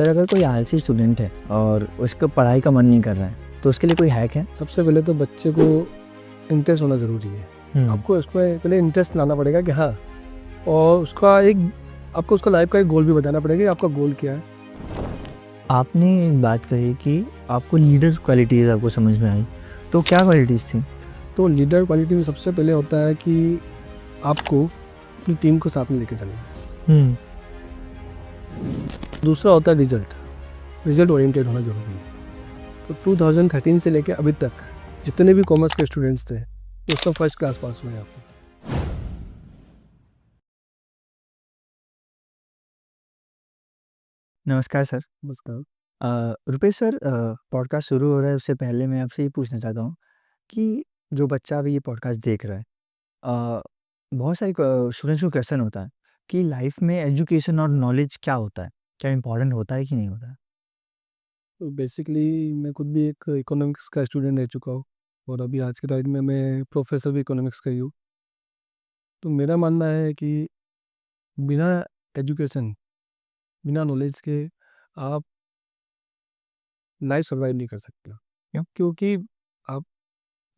Sir अगर कोई आलसी स्टूडेंट है और उसको पढ़ाई का मन नहीं कर रहा है तो उसके लिए कोई हैक है? सबसे पहले तो बच्चे को इंटरेस्ट होना ज़रूरी है। आपको उसमें पहले इंटरेस्ट लाना पड़ेगा कि हाँ, और आपको उसका लाइफ का एक गोल भी बताना पड़ेगा कि आपका गोल क्या है। आपने एक बात कही कि आपको लीडर क्वालिटीज़ आपको समझ में आई, तो क्या क्वालिटीज़ थी? तो लीडर क्वालिटी में सबसे पहले होता है कि आपको अपनी टीम को साथ में लेके चलना है। दूसरा होता है रिजल्ट ओरिएंटेड होना ज़रूरी है। तो 2013 से लेकर अभी तक जितने भी कॉमर्स के स्टूडेंट्स थे वो सब फर्स्ट क्लास पास हुए हैं आपको। नमस्कार सर। नमस्कार। रुपेश सर, पॉडकास्ट शुरू हो रहा है उससे पहले मैं आपसे ये पूछना चाहता हूँ कि जो बच्चा अभी ये पॉडकास्ट देख रहा है, अ, बहुत सारे स्टूडेंट्स को क्वेश्चन होता है कि लाइफ में एजुकेशन और नॉलेज क्या होता है? क्या इम्पोर्टेंट होता है कि नहीं होता है? तो बेसिकली मैं खुद भी एक इकोनॉमिक्स का स्टूडेंट रह चुका हूँ और अभी आज के टाइम में मैं प्रोफेसर भी इकोनॉमिक्स का ही हूँ। तो मेरा मानना है कि बिना एजुकेशन, बिना नॉलेज के आप लाइफ सर्वाइव नहीं कर सकते। क्यों? क्योंकि आप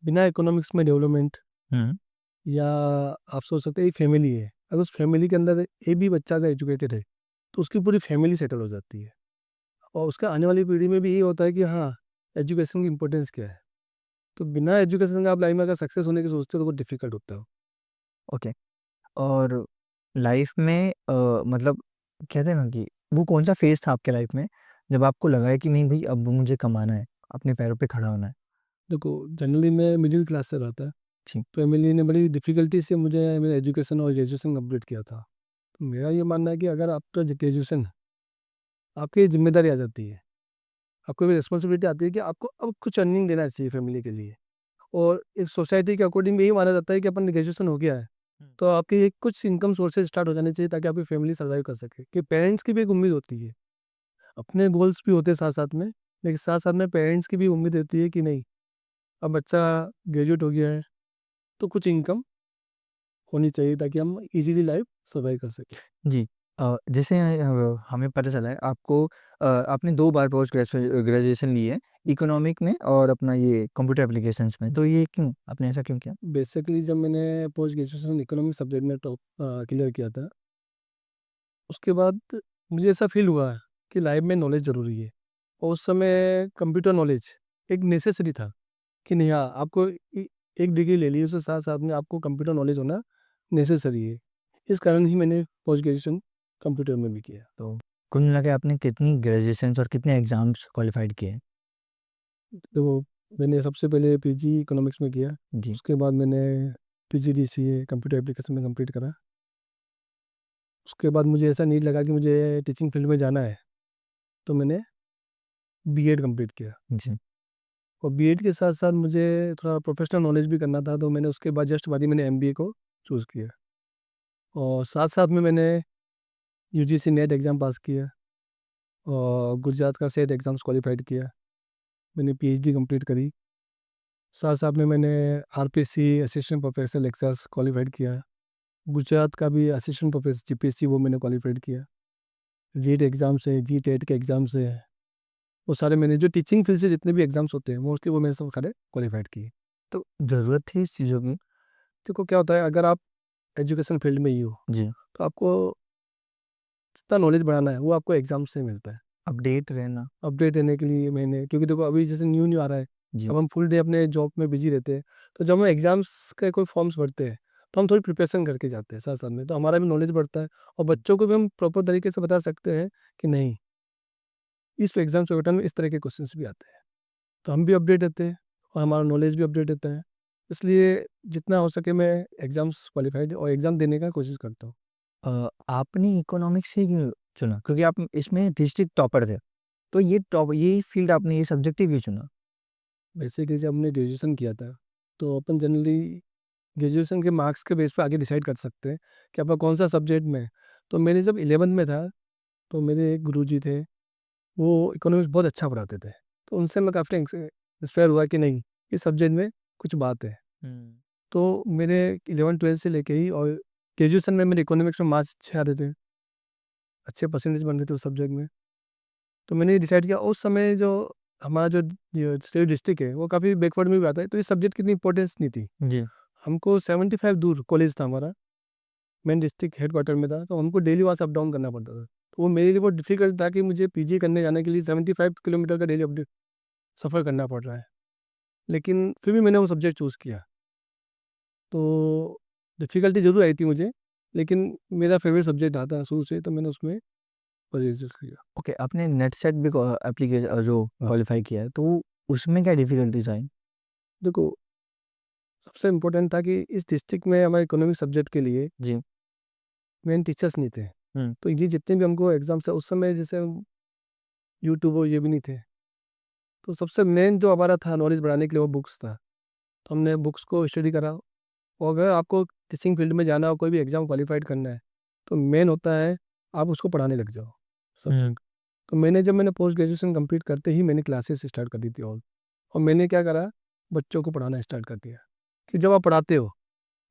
बिना इकोनॉमिक्स में डेवलपमेंट, हुँ। या आप सोच सकते हैं एक फैमिली है, अगर उस फैमिली के अंदर एक भी बच्चा अगर एजुकेटेड है तो उसकी पूरी फैमिली सेटल हो जाती है। और उसका आने वाली पीढ़ी में भी यही होता है कि हाँ, एजुकेशन की इंपॉर्टेंस क्या है। तो बिना एजुकेशन का आप लाइफ में अगर सक्सेस होने की सोचते हो तो बहुत डिफिकल्ट होता है। ओके। और लाइफ में मतलब कहते हैं ना कि वो कौन-सा फ़ेज़ था आपके लाइफ में, जब आपको लगा है कि नहीं भई अब मुझे कमाना है, अपने पैरों पे खड़ा होना है? देखो, जनरली मैं मिडिल क्लास से रहा था। जी। फैमिली ने बड़ी डिफ़िकल्टी से मुझे मेरा एजुकेशन और ग्रेजुएशन कंप्लीट किया था। तो मेरा ये मानना है कि अगर आपका ग्रेजुएशन, आपकी ज़िम्मेदारी आ जाती है, आपको भी रिस्पॉन्सिबिलिटी आती है कि आपको अब कुछ अर्निंग देना चाहिए फैमिली के लिए। और एक सोसाइटी के अकॉर्डिंग यही माना जाता है कि अपन ग्रेजुएशन हो गया है, हुँ। तो आपके एक कुछ इनकम सोर्सेज स्टार्ट हो जाने चाहिए ताकि आपकी फैमिली सर्वाइव कर सके। कि पेरेंट्स की भी एक उम्मीद होती है, अपने गोल्स भी होते हैं साथ-साथ में, लेकिन साथ-साथ में पेरेंट्स की भी उम्मीद रहती है कि नहीं, अब बच्चा ग्रेजुएट हो गया है, तो कुछ इनकम होनी चाहिए ताकि हम इजीली लाइफ सर्वाइव कर सकें। जी। जैसे हमें पता चला है आपको, आपने 2 बार पोस्ट ग्रेजुएशन ली है, इकोनॉमिक में और अपना ये कंप्यूटर एप्लीकेशंस में, तो ये क्यों? आपने ऐसा क्यों किया? बेसिकली जब मैंने पोस्ट ग्रेजुएशन इकोनॉमिक सब्जेक्ट में टॉप क्लियर किया था, उसके बाद मुझे ऐसा फील हुआ कि लाइफ में नॉलेज ज़रूरी है। और उस समय कंप्यूटर नॉलेज एक नेसेसरी था कि नहीं, हाँ, आपको एक डिग्री ले ली, उसके साथ साथ में आपको कंप्यूटर नॉलेज होना नेसेसरी है। इस कारण ही मैंने पोस्ट ग्रेजुएशन कंप्यूटर में भी किया। तो कुल मिला के आपने कितनी ग्रेजुएशंस और कितने एग्ज़ाम्स क्वालिफ़ाइड किए हैं? तो मैंने सबसे पहले पीजी इकोनॉमिक्स में किया, जी। उसके बाद मैंने पीजीडीसीए कंप्यूटर एप्लीकेशन में कंप्लीट करा। उसके बाद मुझे ऐसा नहीं लगा कि मुझे टीचिंग फील्ड में जाना है, तो मैंने बीएड कंप्लीट किया। जी। और बीएड के साथ साथ मुझे थोड़ा प्रोफेशनल नॉलेज भी करना था, तो मैंने उसके बाद जस्ट बाद ही मैंने एमबीए को चूज़ किया। और साथ साथ में मैंने यूजीसी नेट एग्ज़ाम पास किया और गुजरात का सेट एग्ज़ाम्स क्वालिफाइड किया। मैंने पीएचडी कंप्लीट करी। साथ साथ में मैंने RPC assistant professor lectures qualified किया। गुजरात का भी असिस्टेंट प्रोफेसर जीपीएससी वो मैंने क्वालिफाइड किया। रीट एग्ज़ाम्स है, जी टेट के एग्ज़ाम्स है, वो सारे मैंने जो टीचिंग फील्ड से जितने भी एग्ज़ाम्स होते हैं मोस्टली वो मैंने सब सारे क्वालिफाइड किए। तो ज़रूरत थी इस चीज़ों की? देखो क्या होता है, अगर आप एजुकेशन फील्ड में ही हो जी। तो आपको जितना नॉलेज बढ़ाना है वो आपको एग्जाम से मिलता है। अपडेट रहना। अपडेट रहने के लिए मैंने, क्योंकि देखो अभी जैसे न्यू न्यू आ रहा है, जी। अब हम फुल डे अपने जॉब में बिजी रहते हैं, तो जब हम एग्जाम्स के कोई फॉर्म्स भरते हैं तो हम थोड़ी प्रिपरेशन करके जाते हैं साथ साथ में, तो हमारा भी नॉलेज बढ़ता है और बच्चों को भी हम प्रॉपर तरीके से बता सकते हैं कि नहीं, इस एग्जाम्स पैटर्न में इस तरह के क्वेश्चंस भी आते हैं, तो हम भी अपडेट रहते हैं और हमारा नॉलेज भी अपडेट रहता है। इसलिए जितना हो सके मैं एग्जाम्स क्वालिफाइड और एग्ज़ाम देने का कोशिश करता हूँ। आपने इकोनॉमिक्स ही क्यों चुना? क्योंकि आप इसमें डिस्ट्रिक्ट टॉपर थे, तो ये फील्ड आपने ये सब्जेक्ट ही क्यों चुना? वैसे कि जब हमने ग्रेजुएशन किया था तो अपन जनरली ग्रेजुएशन के मार्क्स के बेस पे आगे डिसाइड कर सकते हैं कि आपका कौन सा सब्जेक्ट में है। तो मेरे जब 11th में था तो मेरे एक गुरुजी थे, वो इकोनॉमिक्स बहुत अच्छा पढ़ाते थे। तो उनसे मैं काफ़ी इंस्पायर हुआ कि नहीं, इस सब्जेक्ट में कुछ बात है। हुँ। तो मेरे 11th-12th से लेके ही और ग्रेजुएशन में मेरे इकोनॉमिक्स में मार्क्स अच्छे आ रहे थे, अच्छे परसेंटेज बन रहे थे उस सब्जेक्ट में। तो मैंने डिसाइड किया उस समय जो हमारा जो स्टेट डिस्ट्रिक्ट है वो काफ़ी बैकवर्ड में भी आता है, तो इस सब्जेक्ट की इतनी इंपॉर्टेंस नहीं थी। जी। हमको 75 दूर कॉलेज था हमारा, मेन डिस्ट्रिक्ट हेडक्वार्टर में था, तो हमको डेली वहाँ से अप डाउन करना पड़ता था। तो वो मेरे लिए बहुत डिफ़िकल्ट था कि मुझे पीजी करने जाने के लिए 75 किलोमीटर का डेली अपडेट सफ़र करना पड़ रहा है। लेकिन फिर भी मैंने वो सब्जेक्ट चूज़ किया। तो डिफ़िकल्टी ज़रूर आई थी मुझे, लेकिन मेरा फ़ेवरेट सब्जेक्ट रहा था शुरू से, तो मैंने उसमें परचेज़ किया। ओके, आपने नेट सेट भी जो हाँ। क्वालिफ़ाई किया है, तो उसमें क्या डिफ़िकल्टीज़ आई? देखो, सबसे इम्पोर्टेंट था कि इस डिस्ट्रिक्ट में हमारे इकोनॉमिक सब्जेक्ट के लिए जी। मेन टीचर्स नहीं थे। हुँ। तो ये जितने भी हमको एग्ज़ाम्स थे उस समय जैसे यूट्यूब और ये भी नहीं थे। तो सबसे मेन जो हमारा था नॉलेज बढ़ाने के लिए वो बुक्स था। तो हमने बुक्स को स्टडी करा, और अगर आपको टीचिंग फील्ड में जाना हो, कोई भी एग्ज़ाम क्वालिफ़ाइड करना है, तो मेन होता है आप उसको पढ़ाने लग जाओ हुँ। सब्जेक्ट। तो मैंने पोस्ट ग्रेजुएशन कंप्लीट करते ही मैंने क्लासेस स्टार्ट कर दी थी और मैंने क्या करा, बच्चों को पढ़ाना स्टार्ट कर दिया कि जब आप पढ़ाते हो,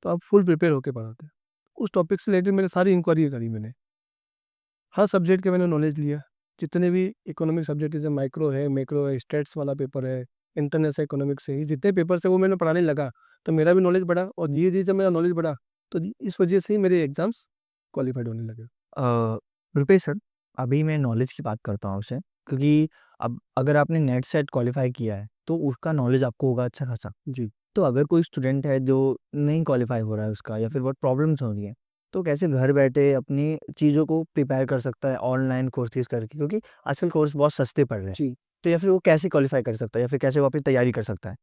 तो आप फुल प्रिपेयर होके पढ़ाते हो। उस टॉपिक से रिलेटेड मैंने सारी इंक्वायरी करी मैंने। हर सब्जेक्ट के मैंने नॉलेज लिया। जितने भी इकोनॉमिक सब्जेक्ट जैसे माइक्रो है, मैक्रो है, स्टैट्स वाला पेपर है, इंटरनेशनल इकोनॉमिक्स है, ये जितने पेपर्स है वो मैंने पढ़ाने लगा, तो मेरा भी नॉलेज बढ़ा, और धीरे-धीरे जब मेरा नॉलेज बढ़ा, तो इस वजह से ही मेरे एग्ज़ाम्स क्वालिफ़ाइड होने लगे। रुपेश सर, अभी मैं नॉलेज की बात करता हूँ आपसे, क्योंकि अब अगर आपने नेट सेट क्वालिफ़ाई किया है, तो उसका नॉलेज आपको होगा अच्छा खासा। जी। तो अगर कोई स्टूडेंट है जो नहीं क्वालिफ़ाई हो रहा है उसका, या फिर बहुत प्रॉब्लम्स हो रही हैं, तो कैसे घर बैठे अपनी चीज़ों को प्रिपेयर कर सकता है ऑनलाइन कोर्सेज़ करके? क्योंकि आजकल कोर्स बहुत सस्ते पड़ रहे हैं। जी। तो या फिर वो कैसे क्वालिफ़ाई कर सकता है, या फिर कैसे वो अपनी तैयारी कर सकता है?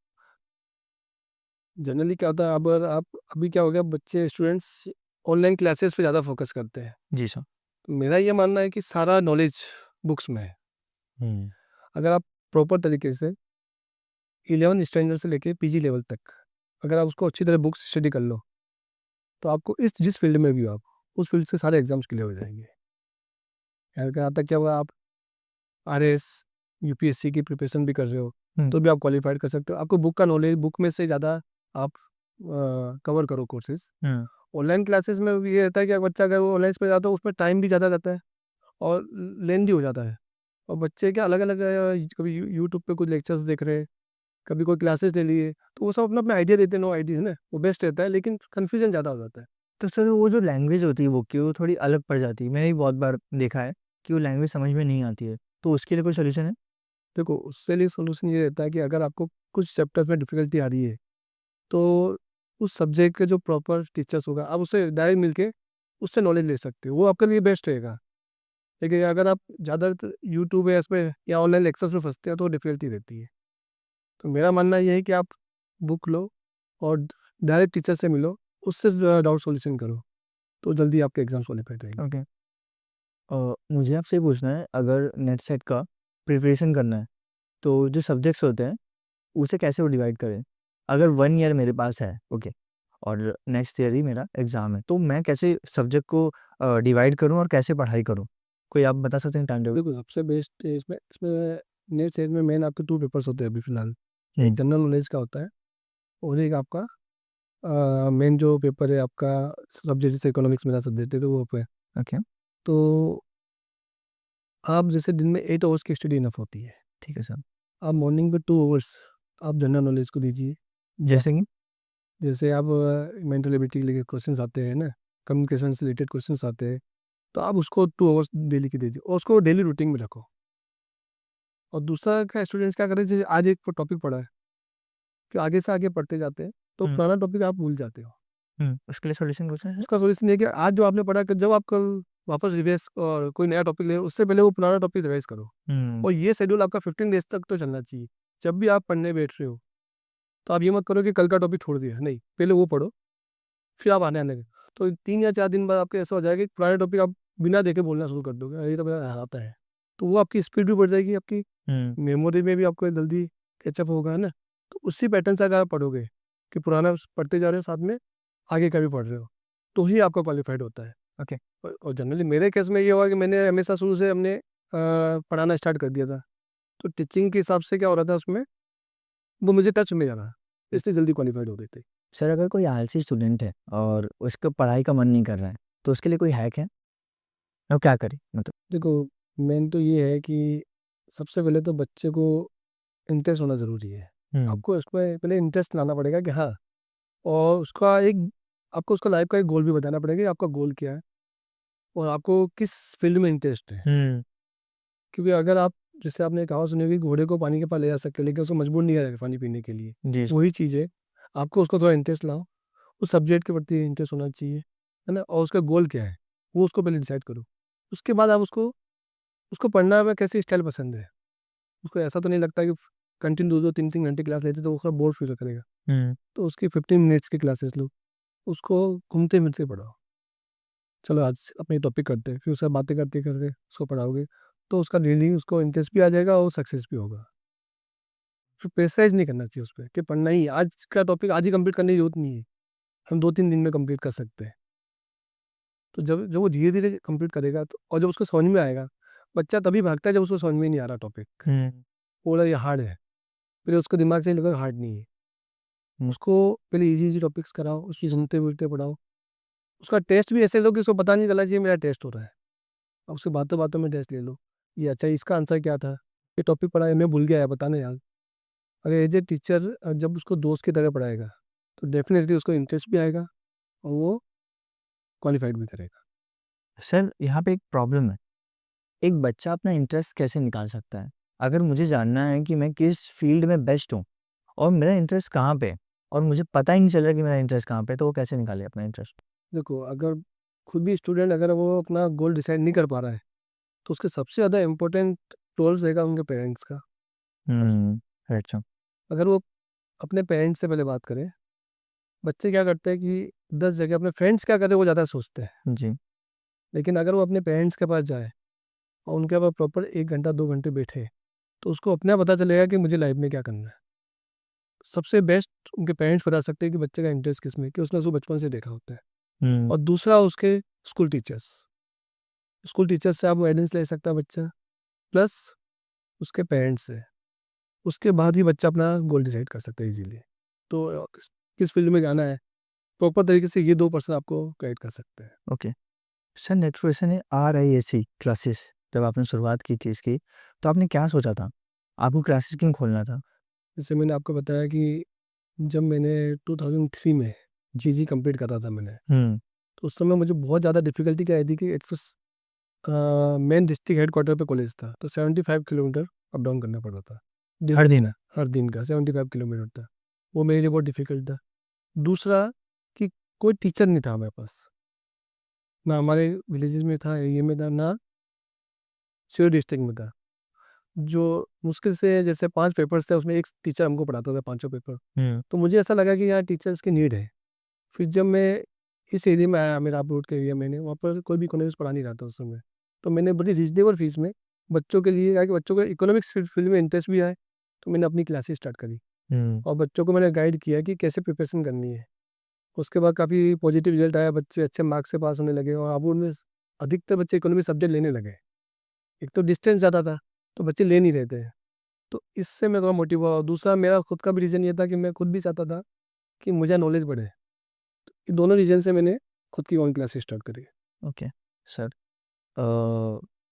जनरली क्या होता है, अब अगर आप अभी क्या हो गया, बच्चे स्टूडेंट्स ऑनलाइन क्लासेस पे ज़्यादा फ़ोकस करते हैं। जी सर। तो मेरा ये मानना है कि सारा नॉलेज बुक्स में है। हुँ। अगर आप प्रॉपर तरीके से 11th स्टैंडर्ड से लेके पीजी लेवल तक, अगर आप उसको अच्छी तरह बुक्स स्टडी कर लो, तो आपको इस जिस फील्ड में भी हो आप, उस फील्ड से सारे एग्ज़ाम्स क्लियर हो जाएँगे। यहाँ तक क्या हुआ, आप आरएएस, यूपीएससी की प्रिपरेशन भी कर रहे हो, हुँ। तो भी आप क्वालिफ़ाइड कर सकते हो। आपको बुक का नॉलेज, बुक में से ज़्यादा आप कवर करो कोर्सेज़। हुँ। ऑनलाइन क्लासेस में ये रहता है कि बच्चा अगर वो ऑनलाइन पे जाता है, उसमें टाइम भी ज़्यादा जाता है और लेंदी हो जाता है। और बच्चे क्या अलग-अलग कभी यूट्यूब पे कुछ लेक्चर्स देख रहे हैं, कभी कोई क्लासेस ले लिए, तो वो सब अपना-अपना आइडिया देते हैं, नो आइडिया है ना, वो बेस्ट रहता है, लेकिन कन्फ्यूज़न ज़्यादा हो जाता है। तो सर वो जो लैंग्वेज होती है बुक की, वो थोड़ी अलग पड़ जाती है। मैंने भी बहुत बार देखा है कि वो लैंग्वेज समझ में नहीं आती है। तो उसके लिए कोई सॉल्यूशन है? देखो, उसके लिए सॉल्यूशन ये रहता है कि अगर आपको कुछ चैप्टर्स में डिफ़िकल्टी आ रही है, तो उस सब्जेक्ट के जो प्रॉपर टीचर्स होगा, आप उससे डायरेक्ट मिलके उससे नॉलेज ले सकते हो, वो आपके लिए बेस्ट रहेगा। लेकिन अगर आप ज़्यादातर यूट्यूब या इसमें या ऑनलाइन लेक्चर्स में फँसते हो, तो डिफ़िकल्टी रहती है। तो मेरा मानना ये है कि आप बुक लो और डायरेक्ट टीचर से मिलो, उससे डाउट सॉल्यूशन करो, तो जल्दी आपके एग्ज़ाम क्वालिफाइड रहेंगे। ओके। मुझे आपसे ये पूछना है, अगर नेट सेट का प्रिपरेशन करना है, तो जो सब्जेक्ट्स होते हैं, उसे कैसे वो डिवाइड करें? अगर 1 ईयर मेरे पास है, ओके, और नेक्स्ट ईयर ही मेरा एग्ज़ाम है, तो मैं कैसे सब्जेक्ट को डिवाइड करूँ और कैसे पढ़ाई करूँ? कोई आप बता सकते हैं टाइम टेबल? देखो, सबसे बेस्ट इसमें इसमें नेट सेट में मेन आपके 2 पेपर्स होते हैं अभी फ़िलहाल। एक हुँ। जनरल नॉलेज का होता है, और एक आपका मेन जो पेपर है आपका सब्जेक्ट, जैसे इकोनॉमिक्स मेरा सब्जेक्ट है, तो वो पे। ओके, तो आप जैसे दिन में 8 आवर्स की स्टडी इनफ होती है। ठीक है सर। आप मॉर्निंग में 2 आवर्स आप जनरल नॉलेज को दीजिए। जैसे कि? जैसे आप मेंटल एबिलिटी के लिए क्वेश्चंस आते हैं ना, कम्युनिकेशन से रिलेटेड क्वेश्चंस आते हैं, तो आप उसको 2 आवर्स डेली के दीजिए और उसको डेली रूटीन में रखो। और दूसरा क्या, स्टूडेंट्स क्या करें, जैसे आज एक टॉपिक पढ़ा है, कि आगे से आगे पढ़ते जाते हैं, तो हुँ। पुराना टॉपिक आप भूल जाते हो। उसके लिए सॉल्यूशन कुछ है सर? उसका सॉल्यूशन ये है कि आज जो आपने पढ़ा, कि जब आप कल वापस रिवाइज़ और कोई नया टॉपिक ले, उससे पहले वो पुराना टॉपिक रिवाइज़ करो। हुँ। और ये शेड्यूल आपका 15 डेज़ तक तो चलना चाहिए। जब भी आप पढ़ने बैठ रहे हो, तो आप ये मत करो कि कल का टॉपिक छोड़ दिया, नहीं, पहले वो पढ़ो, फिर आप आने आने लगे। तो 3 या 4 दिन बाद आपके ऐसा हो जाएगा कि पुराने टॉपिक आप बिना देखे बोलना शुरू कर दोगे, अरे ये तो मुझे आता है। तो वो आपकी स्पीड भी बढ़ जाएगी, आपकी हुँ। मेमोरी में भी आपको जल्दी कैचअप होगा, है ना? तो उसी पैटर्न से अगर आप पढ़ोगे, कि पुराना पढ़ते जा रहे हो, साथ में आगे का भी पढ़ रहे हो, तो ही आपका क्वालिफ़ाइड होता है। ओके। और जनरली मेरे केस में ये हुआ कि मैंने हमेशा शुरू से हमने पढ़ाना स्टार्ट कर दिया था। तो टीचिंग के हिसाब से क्या हो रहा था उसमें, वो मुझे टच में आ रहा, इसलिए जल्दी क्वालिफ़ाइड हो गए थे। सर, अगर कोई आलसी स्टूडेंट है और उसको पढ़ाई का मन नहीं कर रहा है, तो उसके लिए कोई हैक है? वो क्या करे मतलब? देखो, मेन तो ये है कि सबसे पहले तो बच्चे को इंटरेस्ट होना ज़रूरी है। हुँ, आपको इसमें पहले इंटरेस्ट लाना पड़ेगा कि हाँ, और उसका एक आपको उसका लाइफ़ का एक गोल भी बताना पड़ेगा कि आपका गोल क्या है और आपको किस फ़ील्ड में इंटरेस्ट है। हुँ, क्योंकि अगर आप, जैसे आपने कहावत सुनी होगी, घोड़े को पानी के पास ले जा सकते हैं लेकिन उसको मजबूर नहीं करेगा पानी पीने के लिए। जी, वही चीज़ है, आपको उसको थोड़ा इंटरेस्ट लाओ, उस सब्जेक्ट के प्रति इंटरेस्ट होना चाहिए, है ना? और उसका गोल क्या है, वो उसको पहले डिसाइड करो। उसके बाद आप उसको उसको पढ़ना में कैसी स्टाइल पसंद है। उसको ऐसा तो नहीं लगता कि कंटिन्यू 2-2 3-3 घंटे क्लास लेते तो वो थोड़ा बोर फ़ील करेगा। हुँ, तो उसकी 15 मिनट्स की क्लासेस लो, उसको घूमते-फिरते पढ़ाओ। चलो आज अपनी टॉपिक करते हैं, फिर उससे बातें करते-करते उसको पढ़ाओगे, तो उसका डेली उसको इंटरेस्ट भी आ जाएगा और सक्सेस भी होगा। फिर प्रेशराइज़ नहीं करना चाहिए उसपे कि पढ़ना ही है, आज का टॉपिक आज ही कंप्लीट करने की ज़रूरत नहीं है, हम 2-3 दिन में कंप्लीट कर सकते हैं। तो जब जब वो धीरे-धीरे कंप्लीट करेगा तो, और जब उसको समझ में आएगा, बच्चा तभी भागता है जब उसको समझ में नहीं आ रहा टॉपिक। हुँ, वो बोला ये हार्ड है, फिर उसको दिमाग से लगेगा हार्ड नहीं है। हुँ, उसको पहले ईज़ी-ईज़ी टॉपिक्स कराओ, उसकी सुनते-फिरते पढ़ाओ। उसका टेस्ट भी ऐसे लो कि उसको पता नहीं चलना चाहिए मेरा टेस्ट हो रहा है। अब उससे बातों-बातों में टेस्ट ले लो। ये अच्छा इसका आंसर क्या था? ये टॉपिक पढ़ा है मैं भूल गया है बताना यार। अगर एज़ ए टीचर जब उसको दोस्त की तरह पढ़ाएगा, तो डेफ़िनेटली उसको इंटरेस्ट भी आएगा और वो क्वालिफ़ाइड भी करेगा। सर यहाँ पे एक प्रॉब्लम है। एक बच्चा अपना इंटरेस्ट कैसे निकाल सकता है? अगर मुझे जानना है कि मैं किस फ़ील्ड में बेस्ट हूँ और मेरा इंटरेस्ट कहाँ पे है और मुझे पता ही नहीं चल रहा कि मेरा इंटरेस्ट कहाँ पे है, तो वो कैसे निकाले अपना इंटरेस्ट? देखो, अगर खुद भी स्टूडेंट अगर वो अपना गोल डिसाइड नहीं कर पा रहा है, तो उसके सबसे ज़्यादा इम्पोर्टेंट रोल रहेगा उनके पेरेंट्स का। हुँ, राइट सर। अगर वो अपने पेरेंट्स से पहले बात करें, बच्चे क्या करते हैं कि 10 जगह अपने फ्रेंड्स क्या कर रहे हैं वो ज़्यादा सोचते हैं। जी। लेकिन अगर वो अपने पेरेंट्स के पास जाए और उनके पास प्रॉपर 1 घंटा 2 घंटे बैठे, तो उसको अपने आप पता चलेगा कि मुझे लाइफ में क्या करना है। सबसे बेस्ट उनके पेरेंट्स बता सकते हैं कि बच्चे का इंटरेस्ट किसमें है, कि उसने उसको बचपन से देखा होता है। हुँ, और दूसरा उसके स्कूल टीचर्स से आप गाइडेंस ले सकता है बच्चा, प्लस उसके पेरेंट्स से। उसके बाद ही बच्चा अपना गोल डिसाइड कर सकता है इजीली। तो किस फील्ड में जाना है, प्रॉपर तरीके से ये 2 पर्सन आपको गाइड कर सकते हैं। ओके। सर नेक्स्ट क्वेश्चन है आरआईएससी क्लासेस जब आपने शुरुआत की थी इसकी, तो आपने क्या सोचा था? आपको क्लासेस क्यों खोलना था? जैसे मैंने आपको बताया कि जब मैंने 2003 में जीजी कंप्लीट करा था मैंने, हुँ, तो उस समय मुझे बहुत ज़्यादा डिफ़िकल्टी क्या आई थी कि मेन डिस्ट्रिक्ट हेडक्वार्टर पे कॉलेज था, तो 75 किलोमीटर अप डाउन करना पड़ रहा था। हर दिन? हर दिन का 75 किलोमीटर था। वो मेरे लिए बहुत डिफ़िकल्ट था। दूसरा कि कोई टीचर नहीं था हमारे पास। ना हमारे विलेजेस में था, एरिया में था, ना सिटी डिस्ट्रिक्ट में था। जो मुश्किल से जैसे 5 पेपर्स थे उसमें 1 टीचर हमको पढ़ाता था पाँचों पेपर। हुँ, तो मुझे ऐसा लगा कि यहाँ टीचर्स की नीड है। फिर जब मैं इस एरिया में आया, मिराब रोड के एरिया में, वहाँ पर कोई भी इकोनॉमिक्स पढ़ा नहीं रहा था उस समय। तो मैंने बड़ी रीज़नेबल फ़ीस में बच्चों के लिए, ताकि बच्चों को इकोनॉमिक्स फील्ड में इंटरेस्ट भी आए, तो मैंने अपनी क्लासेस स्टार्ट करी हुँ, और बच्चों को मैंने गाइड किया कि कैसे प्रिपरेशन करनी है। उसके बाद काफ़ी पॉजिटिव रिजल्ट आया, बच्चे अच्छे मार्क्स से पास होने लगे और अब उनमें अधिकतर बच्चे इकोनॉमिक्स सब्जेक्ट लेने लगे। एक तो डिस्टेंस ज़्यादा था, तो बच्चे ले नहीं रहे थे। तो इससे मैं थोड़ा मोटिव हुआ और दूसरा मेरा खुद का भी रीज़न ये था कि मैं खुद भी चाहता था कि मुझे नॉलेज बढ़े। ये दोनों रीज़न से मैंने खुद की ऑन क्लासेस स्टार्ट करी। ओके। सर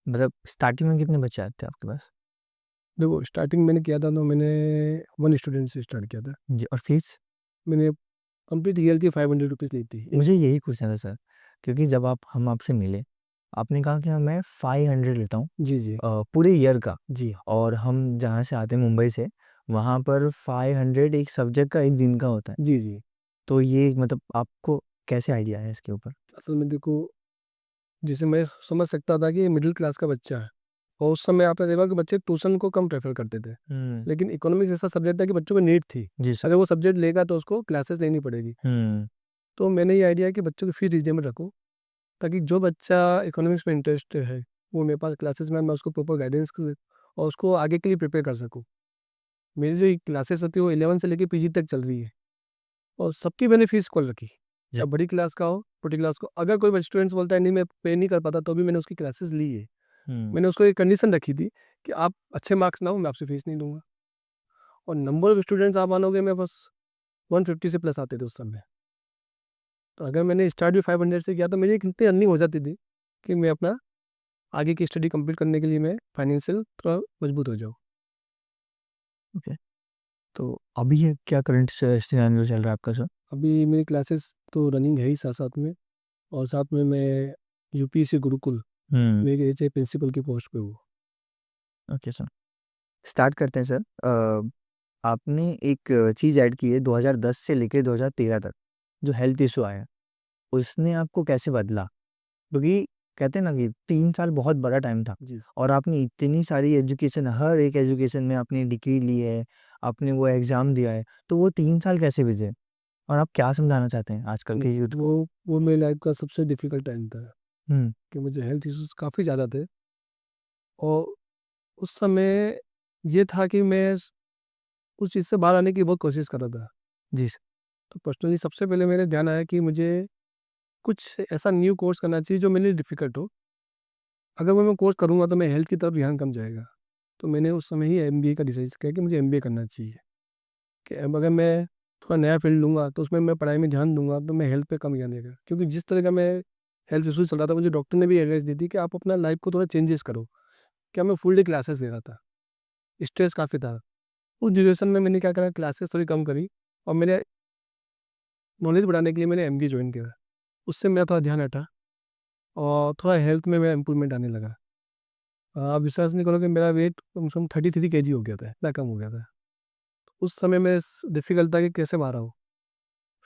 मतलब स्टार्टिंग में कितने बच्चे आए थे आपके पास? देखो, स्टार्टिंग मैंने किया था तो मैंने 1 स्टूडेंट से स्टार्ट किया था। जी और फीस? मैंने कंप्लीट ईयर की ₹500 ली थी। मुझे यही पूछना था सर, क्योंकि जब हम आपसे मिले, आपने कहा कि हाँ, मैं 500 लेता हूँ जी, जी। पूरे ईयर का जी। और हम जहाँ से आते हैं मुंबई से, वहाँ पर 500 एक सब्जेक्ट का 1 दिन का होता है। जी, जी। तो ये मतलब आपको कैसे आइडिया है इसके ऊपर? असल में देखो, जैसे मैं समझ सकता था कि ये मिडिल क्लास का बच्चा है और उस समय आपने देखा कि बच्चे ट्यूशन को कम प्रेफ़र करते थे। हुँ, लेकिन इकोनॉमिक्स ऐसा सब्जेक्ट था कि बच्चों को नीड थी। जी सर। अगर वो सब्जेक्ट लेगा तो उसको क्लासेस लेनी पड़ेगी। हुँ, तो मैंने ये आइडिया कि बच्चों की फ़ीस रीज़नेबल रखूँ, ताकि जो बच्चा इकोनॉमिक्स में इंटरेस्टेड है, वो मेरे पास क्लासेस में, मैं उसको प्रॉपर गाइडेंस क और उसको आगे के लिए प्रिपेयर कर सकूँ। मेरी जो ये क्लासेस होती है वो 11 से लेके पीजी तक चल रही है और सबकी मैंने फ़ीस खोल रखी। जी। चाहे बड़ी क्लास का हो, छोटी क्लास का हो। अगर कोई स्टूडेंट्स बोलता है नहीं मैं पे नहीं कर पाता, तो भी मैंने उसकी क्लासेस ली है। हुँ, मैंने उसको एक कंडीशन रखी थी कि आप अच्छे मार्क्स लाओ, मैं आपसे फ़ीस नहीं लूँगा। और नंबर ऑफ स्टूडेंट्स आप मानोगे मैं बस 150 से प्लस आते थे उस समय। तो अगर मैंने स्टार्ट भी 500 से किया तो मेरी कितनी अर्निंग हो जाती थी कि मैं अपना आगे की स्टडी कंप्लीट करने के लिए मैं फाइनेंशियल थोड़ा मजबूत हो जाऊँ। ओके। तो अभी ये क्या करंट सिनेरियो चल रहा है आपका सर? अभी मेरी क्लासेस तो रनिंग है ही साथ-साथ में, और साथ में मैं यूपीएससी गुरुकुल हुँ, में एक एज ए प्रिंसिपल की पोस्ट पे हूँ। Okay sir. स्टार्ट करते हैं सर। आपने एक चीज़ ऐड की है 2010 से लेके 2013 तक, जो हेल्थ इश्यू आया, उसने आपको कैसे बदला? क्योंकि कहते हैं ना कि 3 साल बहुत बड़ा टाइम था जी। और आपने इतनी सारी एजुकेशन, हर एक एजुकेशन में आपने डिग्री ली है, आपने वो एग्ज़ाम दिया है, तो वो 3 साल कैसे बीते? और आप क्या समझाना चाहते हैं आजकल के यूथ को? वो मेरी लाइफ़ का सबसे डिफ़िकल्ट टाइम था, हुँ, कि मुझे हेल्थ इश्यूज़ काफ़ी ज़्यादा थे, और उस समय ये था कि मैं उस चीज़ से बाहर आने की बहुत कोशिश कर रहा था। जी सर। तो पर्सनली सबसे पहले मेरे ध्यान आया कि मुझे कुछ ऐसा न्यू कोर्स करना चाहिए जो मेरे लिए डिफ़िकल्ट हो। अगर मैं कोर्स करूँगा तो मैं हेल्थ की तरफ ध्यान कम जाएगा। तो मैंने उस समय ही एमबीए का डिसाइड किया कि मुझे एमबीए करना चाहिए, कि अब अगर मैं थोड़ा नया फ़ील्ड लूँगा तो उसमें मैं पढ़ाई में ध्यान दूँगा तो मैं हेल्थ पे कम ध्यान देगा। क्योंकि जिस तरह का मैं हेल्थ इश्यूज़ चल रहा था, मुझे डॉक्टर ने भी एडवाइस दी थी कि आप अपना लाइफ़ को थोड़ा चेंजेस करो। क्या मैं फुल डे क्लासेस ले रहा था, स्ट्रेस काफ़ी था। उस ड्यूरेशन में मैंने क्या करा, क्लासेस थोड़ी कम करी, और मेरे नॉलेज बढ़ाने के लिए मैंने एमबीए जॉइन किया। उससे मेरा थोड़ा ध्यान हटा और थोड़ा हेल्थ में मेरा इम्प्रूवमेंट आने लगा। आप विश्वास नहीं करोगे, मेरा वेट कम से कम 33 केजी हो गया था, इतना कम हो गया था। उस समय मैं डिफ़िकल्ट था कि कैसे बाहर आऊँ।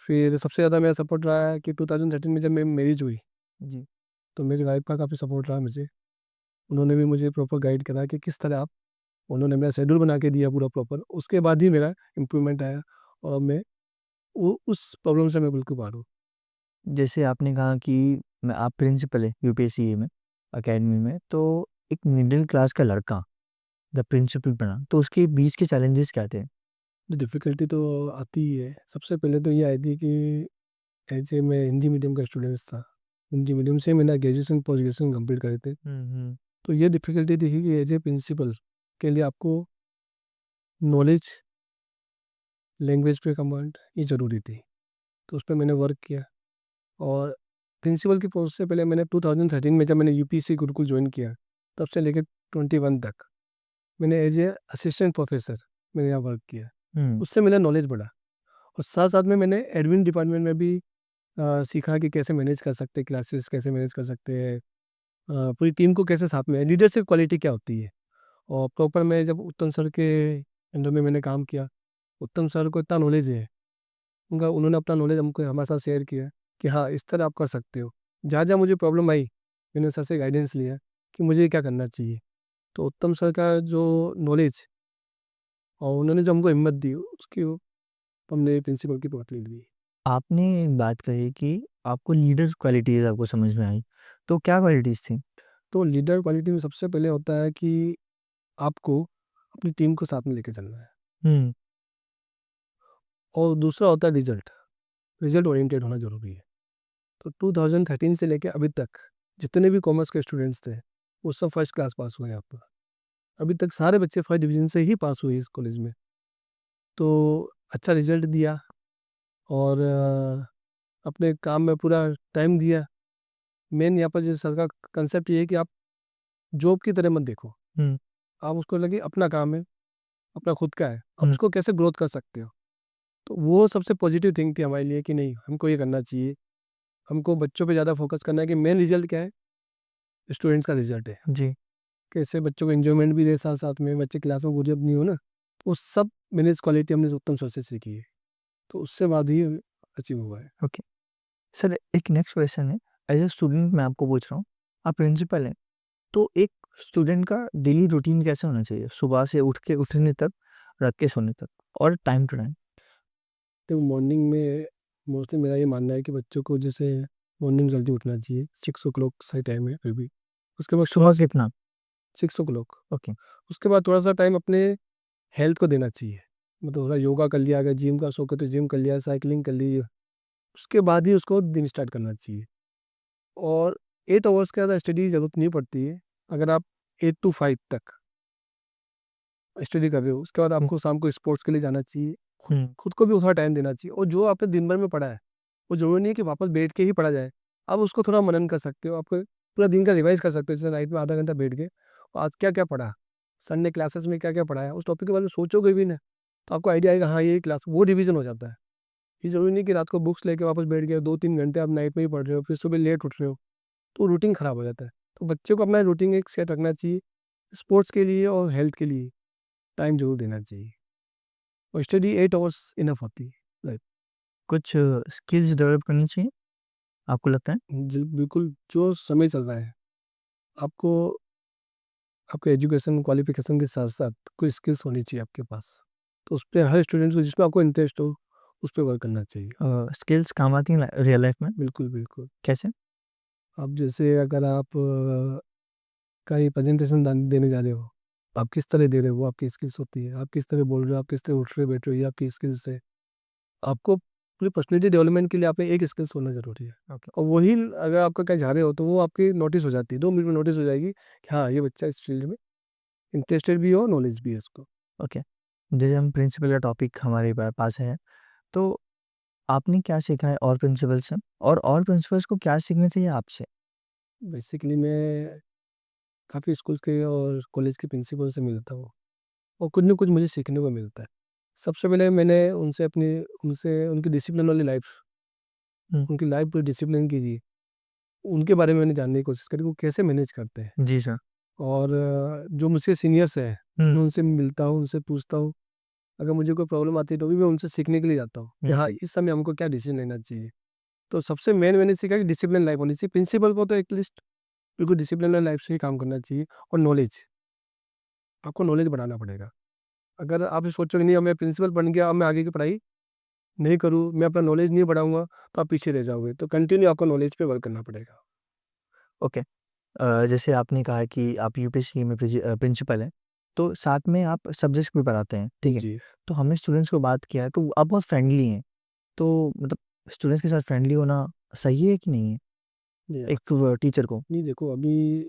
फिर सबसे ज़्यादा मेरा सपोर्ट रहा है कि 2013 में जब मेरी मैरिज हुई, जी, तो मेरी वाइफ़ का काफ़ी सपोर्ट रहा मुझे। उन्होंने भी मुझे प्रॉपर गाइड करा कि किस तरह आप, उन्होंने मेरा शेड्यूल बना के दिया पूरा प्रॉपर। उसके बाद ही मेरा इम्प्रूवमेंट आया, और मैं वो उस प्रॉब्लम से मैं बिल्कुल बाहर हूँ। जैसे आपने कहा कि मैं आप प्रिंसिपल हैं यूपीएससी में, अकेडमी में, तो एक मिडिल क्लास का लड़का जब प्रिंसिपल बना, तो उसके बीच के चैलेंजेस क्या थे? डिफ़िकल्टी तो आती ही है। सबसे पहले तो ये आई थी कि ऐसे मैं हिंदी मीडियम का स्टूडेंट्स था। हिंदी मीडियम से मैंने ग्रेजुएशन, पोस्ट ग्रेजुएशन कंप्लीट करे थे। हुँ, हुँ। तो ये डिफ़िकल्टी थी कि एज़ ए प्रिंसिपल के लिए आपको नॉलेज, लैंग्वेज पे कमांड ये ज़रूरी थी। तो उस पे मैंने वर्क किया, और प्रिंसिपल की पोस्ट से पहले मैंने 2013 में जब मैंने यूपीएससी गुरुकुल जॉइन किया, तब से लेकर 21 तक मैंने एज़ ए असिस्टेंट प्रोफ़ेसर मैंने यहाँ वर्क किया। हुँ, उससे मेरा नॉलेज बढ़ा, और साथ-साथ में मैंने एडमिन डिपार्टमेंट में भी सीखा कि कैसे मैनेज कर सकते हैं क्लासेस, कैसे मैनेज कर सकते हैं, पूरी टीम को कैसे साथ में, लीडरशिप क्वालिटी क्या होती है। और प्रॉपर मैं जब उत्तम सर के अंडर में मैंने काम किया, उत्तम सर को इतना नॉलेज है, उनका उन्होंने अपना नॉलेज हमको हमारे साथ शेयर किया कि हाँ, इस तरह आप कर सकते हो। जहाँ-जहाँ मुझे प्रॉब्लम आई, मैंने सर से गाइडेंस लिया कि मुझे क्या करना चाहिए। तो उत्तम सर का जो नॉलेज और उन्होंने जो हमको हिम्मत दी, उसकी हमने प्रिंसिपल की बहुत लीड ली। आपने एक बात कही कि आपको लीडर क्वालिटीज़ आपको समझ में आई, तो क्या क्वालिटीज़ थी? तो लीडर क्वालिटी में सबसे पहले होता है कि आपको अपनी टीम को साथ में लेके चलना है, हुँ, और दूसरा होता है रिजल्ट, रिजल्ट ओरिएंटेड होना ज़रूरी है। तो 2013 से लेके अभी तक जितने भी कॉमर्स के स्टूडेंट्स थे, वो सब फर्स्ट क्लास पास हुए हैं यहाँ पर। अभी तक सारे बच्चे फर्स्ट डिवीज़न से ही पास हुए इस कॉलेज में। तो अच्छा रिजल्ट दिया, और अपने काम में पूरा टाइम दिया। मेन यहाँ पर जो सर का कांसेप्ट ये है कि आप जॉब की तरह मत देखो। हुँ, आप उसको लगे अपना काम है, अपना खुद का है, आप हुँ, उसको कैसे ग्रोथ कर सकते हो। तो वो सबसे पॉजिटिव थिंग थी हमारे लिए कि नहीं, हमको ये करना चाहिए। हमको बच्चों पे ज़्यादा फोकस करना है कि मेन रिजल्ट क्या है, स्टूडेंट्स का रिजल्ट है। जी। कैसे बच्चों को एन्जॉयमेंट भी रहे, साथ-साथ में बच्चे क्लास में बोरियत नहीं हो ना। वो सब मैनेज क्वालिटी हमने उत्तम सर से सीखी है। तो उससे बाद ही अचीव हुआ है। ओके। सर एक नेक्स्ट क्वेश्चन है, एज़ अ स्टूडेंट मैं आपको पूछ रहा हूँ, आप प्रिंसिपल हैं, तो एक स्टूडेंट का डेली रूटीन कैसे होना चाहिए? सुबह से उठ के उठने तक, रात के सोने तक और टाइम टू टाइम? तो मॉर्निंग में मोस्टली मेरा ये मानना है कि बच्चों को जैसे मॉर्निंग जल्दी उठना चाहिए, 6 ओ क्लॉक सही टाइम है फिर भी। उसके बाद थोड़ा सुबह कितना? 6 ओ क्लॉक, ओके। उसके बाद थोड़ा-सा टाइम अपने हेल्थ को देना चाहिए। मतलब थोड़ा योगा कर लिया, अगर जिम का शौक है तो जिम कर लिया, साइक्लिंग कर ली। उसके बाद ही उसको दिन स्टार्ट करना चाहिए। और 8 आवर्स के ज़्यादा स्टडी की ज़रूरत नहीं पड़ती है। अगर आप 8 टू 5 तक स्टडी कर रहे हो, उसके बाद हुँ, आपको शाम को स्पोर्ट्स के लिए जाना चाहिए। खुद हुँ, खुद को भी थोड़ा टाइम देना चाहिए, और जो आपने दिन भर में पढ़ा है, वो ज़रूरी नहीं है कि वापस बैठ के ही पढ़ा जाए। आप उसको थोड़ा मनन कर सकते हो, आपको पूरा दिन का रिवाइज़ कर सकते हो, जैसे नाइट में आधा घंटा बैठ के आज क्या-क्या पढ़ा, सर ने क्लासेस में क्या-क्या पढ़ाया, उस टॉपिक के बारे में सोचोगे भी ना, तो आपको आइडिया आएगा, हाँ, ये क्लास वो रिवीज़न हो जाता है। ये ज़रूरी नहीं कि रात को बुक्स लेके वापस बैठ गए, 2-3 घंटे आप नाइट में ही पढ़ रहे हो, फिर सुबह लेट उठ रहे हो, तो रूटीन खराब हो जाता है। तो बच्चे को अपना रूटीन एक सेट रखना चाहिए, स्पोर्ट्स के लिए और हेल्थ के लिए टाइम ज़रूर देना चाहिए, और स्टडी 8 आवर्स इनफ होती है। लाइक कुछ स्किल्स डेवलप करनी चाहिए, आपको लगता है? जी, बिल्कुल, जो समय चल रहा है, आपको आपके एजुकेशन क्वालिफ़िकेशन के साथ-साथ कोई स्किल्स होनी चाहिए आपके पास। तो उसपे हर स्टूडेंट को जिसमें आपको इंटरेस्ट हो, उस पे वर्क करना चाहिए। स्किल्स काम आती हैं रियल लाइफ में? बिल्कुल, बिल्कुल। कैसे? अब जैसे अगर आप कहीं प्रेजेंटेशन देने जा रहे हो, तो आप किस तरह दे रहे हो वो आपकी स्किल्स होती है। आप किस तरह बोल रहे हो, आप किस तरह उठ रहे बैठ रहे हो, ये आपकी स्किल्स है। आपको पूरी पर्सनैलिटी डेवलपमेंट के लिए आप में एक स्किल्स होना ज़रूरी है। ओके, और वही अगर आपका कहीं जा रहे हो तो वो आपकी नोटिस हो जाती है, 2 मिनट में नोटिस हो जाएगी कि हाँ, ये बच्चा इस फील्ड में इंटरेस्टेड भी हो, नॉलेज भी है इसको। ओके। जैसे हम प्रिंसिपल का टॉपिक हमारे पास है, तो आपने क्या सीखा है और प्रिंसिपल से? और प्रिंसिपल्स को क्या सीखना चाहिए आपसे? बेसिकली मैं काफ़ी स्कूल्स के और कॉलेज के प्रिंसिपल से मिलता हूँ, और कुछ न कुछ मुझे सीखने को मिलता है। सबसे पहले मैंने उनसे उनकी डिसिप्लिन वाली लाइफ़, हुँ, उनकी लाइफ़ पूरी डिसिप्लिन की थी, उनके बारे में मैंने जानने की कोशिश करी, वो कैसे मैनेज करते हैं। जी सर। और जो मुझसे सीनियर्स हैं, हुँ, मैं उनसे मिलता हूँ, उनसे पूछता हूँ। अगर मुझे कोई प्रॉब्लम आती है तो भी मैं उनसे सीखने के लिए जाता हूँ कि हुँ, हाँ, इस समय हमको क्या डिसीज़न लेना चाहिए। तो सबसे मेन मैंने सीखा कि डिसिप्लिन लाइफ़ होनी चाहिए। प्रिंसिपल को तो एटलीस्ट बिल्कुल डिसिप्लिन लाइफ़ से ही काम करना चाहिए, और नॉलेज, आपको नॉलेज बढ़ाना पड़ेगा। अगर आप ये सोचोगे नहीं अब मैं प्रिंसिपल बन गया, अब मैं आगे की पढ़ाई नहीं करूँ, मैं अपना नॉलेज नहीं बढ़ाऊँगा, तो आप पीछे रह जाओगे। तो कंटिन्यू आपको नॉलेज पे वर्क करना पड़ेगा। ओके। जैसे आपने कहा कि आप यूपीएससी में प्रिंसिपल हैं, तो साथ में आप सब्जेक्ट्स भी पढ़ाते हैं, ठीक है? जी। तो हमने स्टूडेंट्स को बात किया है, तो आप बहुत फ्रेंडली हैं, तो मतलब स्टूडेंट्स के साथ फ्रेंडली होना सही है कि नहीं है? जी, एक टीचर को? नहीं देखो, अभी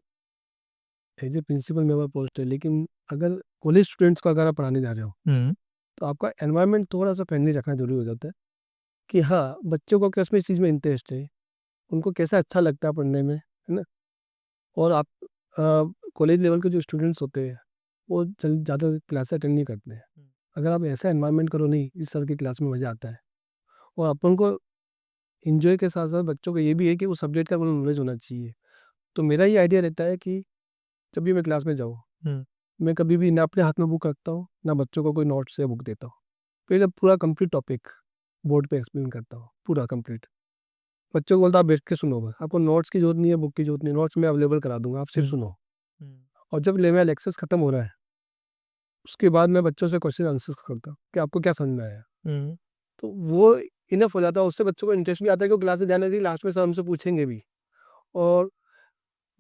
एज़ ए प्रिंसिपल मेरा पोस्ट है, लेकिन अगर कॉलेज स्टूडेंट्स को अगर आप पढ़ाने जा रहे हो, हुँ, तो आपका एनवायरनमेंट थोड़ा-सा फ्रेंडली रखना ज़रूरी हो जाता है कि हाँ, बच्चों को किस चीज़ में इंटरेस्ट है, उनको कैसा अच्छा लगता है पढ़ने में, है ना? और आप कॉलेज लेवल के जो स्टूडेंट्स होते हैं, वो ज़्यादा क्लासेस अटेंड नहीं करते हैं। हुँ, अगर आप ऐसा एनवायरनमेंट करो, नहीं, इस सर की क्लास में मज़ा आता है, और अपन को एन्जॉय के साथ-साथ बच्चों को ये भी है कि उस सब्जेक्ट का उन्हें नॉलेज होना चाहिए। तो मेरा ये आइडिया रहता है कि जब भी मैं क्लास में जाऊँ, हुँ, मैं कभी भी ना अपने हाथ में बुक रखता हूँ, ना बच्चों को कोई नोट्स या बुक देता हूँ। पहले पूरा कंप्लीट टॉपिक बोर्ड पे एक्सप्लेन करता हूँ, पूरा कंप्लीट। बच्चों को बोलता हूँ, आप बैठ के सुनो बस, आपको नोट्स की ज़रूरत नहीं है, बुक की ज़रूरत नहीं है, नोट्स मैं अवेलेबल करा दूँगा, आप सिर्फ हुँ, सुनो। हुँ, और जब मेरा लेक्चर्स खत्म हो रहा है, उसके बाद मैं बच्चों से क्वेश्चन आंसर्स करता हूँ कि आपको क्या समझ में आया? हुँ, तो वो इनफ हो जाता है, उससे बच्चों को इंटरेस्ट भी आता है कि वो क्लास में ध्यान दें, लास्ट में सर हमसे पूछेंगे भी। और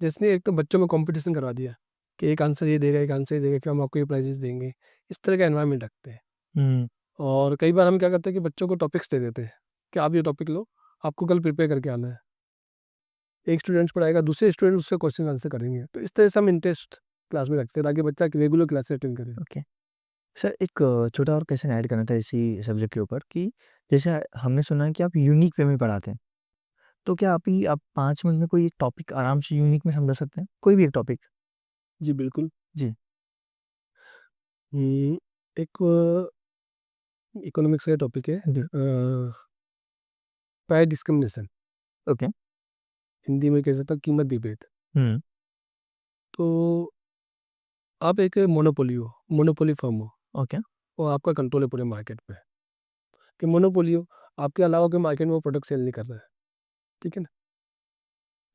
जिसने एक तो बच्चों में कॉम्पिटिशन करवा दिया कि एक आंसर ये देगा, एक आंसर ये देगा, फिर हम आपको ये प्राइज़ेज़ देंगे। इस तरह का एनवायरनमेंट रखते हैं। हुँ, और कई बार हम क्या करते हैं कि बच्चों को टॉपिक्स दे देते हैं कि आप ये टॉपिक लो, आपको कल प्रिपेयर करके आना है। एक स्टूडेंट्स पढ़ाएगा, दूसरे स्टूडेंट उससे क्वेश्चन आंसर करेंगे। तो इस तरह से हम इंटरेस्ट क्लास में रखते हैं ताकि बच्चा रेगुलर क्लासेस अटेंड करे। ओके। सर एक छोटा और क्वेश्चन ऐड करना था इसी सब्जेक्ट के ऊपर कि जैसे हमने सुना है कि आप यूनिक वे में पढ़ाते हैं, तो क्या आप 5 मिनट में कोई एक टॉपिक आराम से यूनिक में समझा सकते हैं? कोई भी एक टॉपिक? जी, बिल्कुल। जी, हुँ, एक इकोनॉमिक्स का टॉपिक है, जी, प्राइस डिस्क्रिमिनेशन, ओके। हिंदी में कह सकता हूँ कीमत विभेद। हुँ, तो आप एक मोनोपोली फर्म हो, ओके, और आपका कंट्रोल है पूरे मार्केट पे, कि मोनोपोली हो, आपके अलावा कोई मार्केट में वो प्रोडक्ट सेल नहीं कर रहा है, ठीक है ना?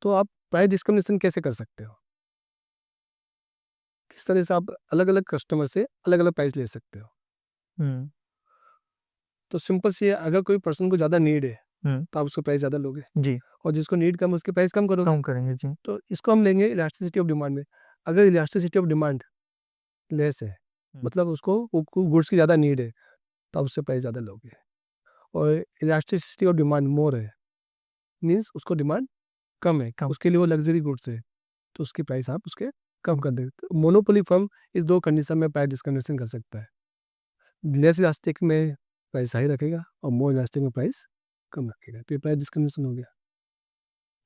तो आप प्राइस डिस्क्रिमिनेशन कैसे कर सकते हो? किस तरह से आप अलग-अलग कस्टमर से अलग-अलग प्राइस ले सकते हो? हुँ, तो सिंपल सी है, अगर कोई पर्सन को ज़्यादा नीड है, हुँ, तो आप उसका प्राइस ज़्यादा लोगे, जी, और जिसको नीड कम है, उसकी प्राइस कम करोगे। कम करेंगे, जी। तो इसको हम लेंगे इलास्टिसिटी ऑफ डिमांड में। अगर इलास्टिसिटी ऑफ डिमांड लेस है, हुँ, मतलब उसको गुड्स की ज़्यादा नीड है, तो आप उससे प्राइस ज़्यादा लोगे। और इलास्टिसिटी ऑफ डिमांड मोर है, मीन्स उसको डिमांड कम है, कम, उसके लिए वो लग्ज़री गुड्स है, तो उसकी प्राइस आप उसके कम कर देते हो। मोनोपोली फर्म इस 2 कंडीशन में प्राइस डिस्क्रिमिनेशन कर सकता है। लेस इलास्टिक में प्राइस हाई रखेगा, और मोर इलास्टिक में प्राइस कम रखेगा, तो ये प्राइस डिस्क्रिमिनेशन हो गया।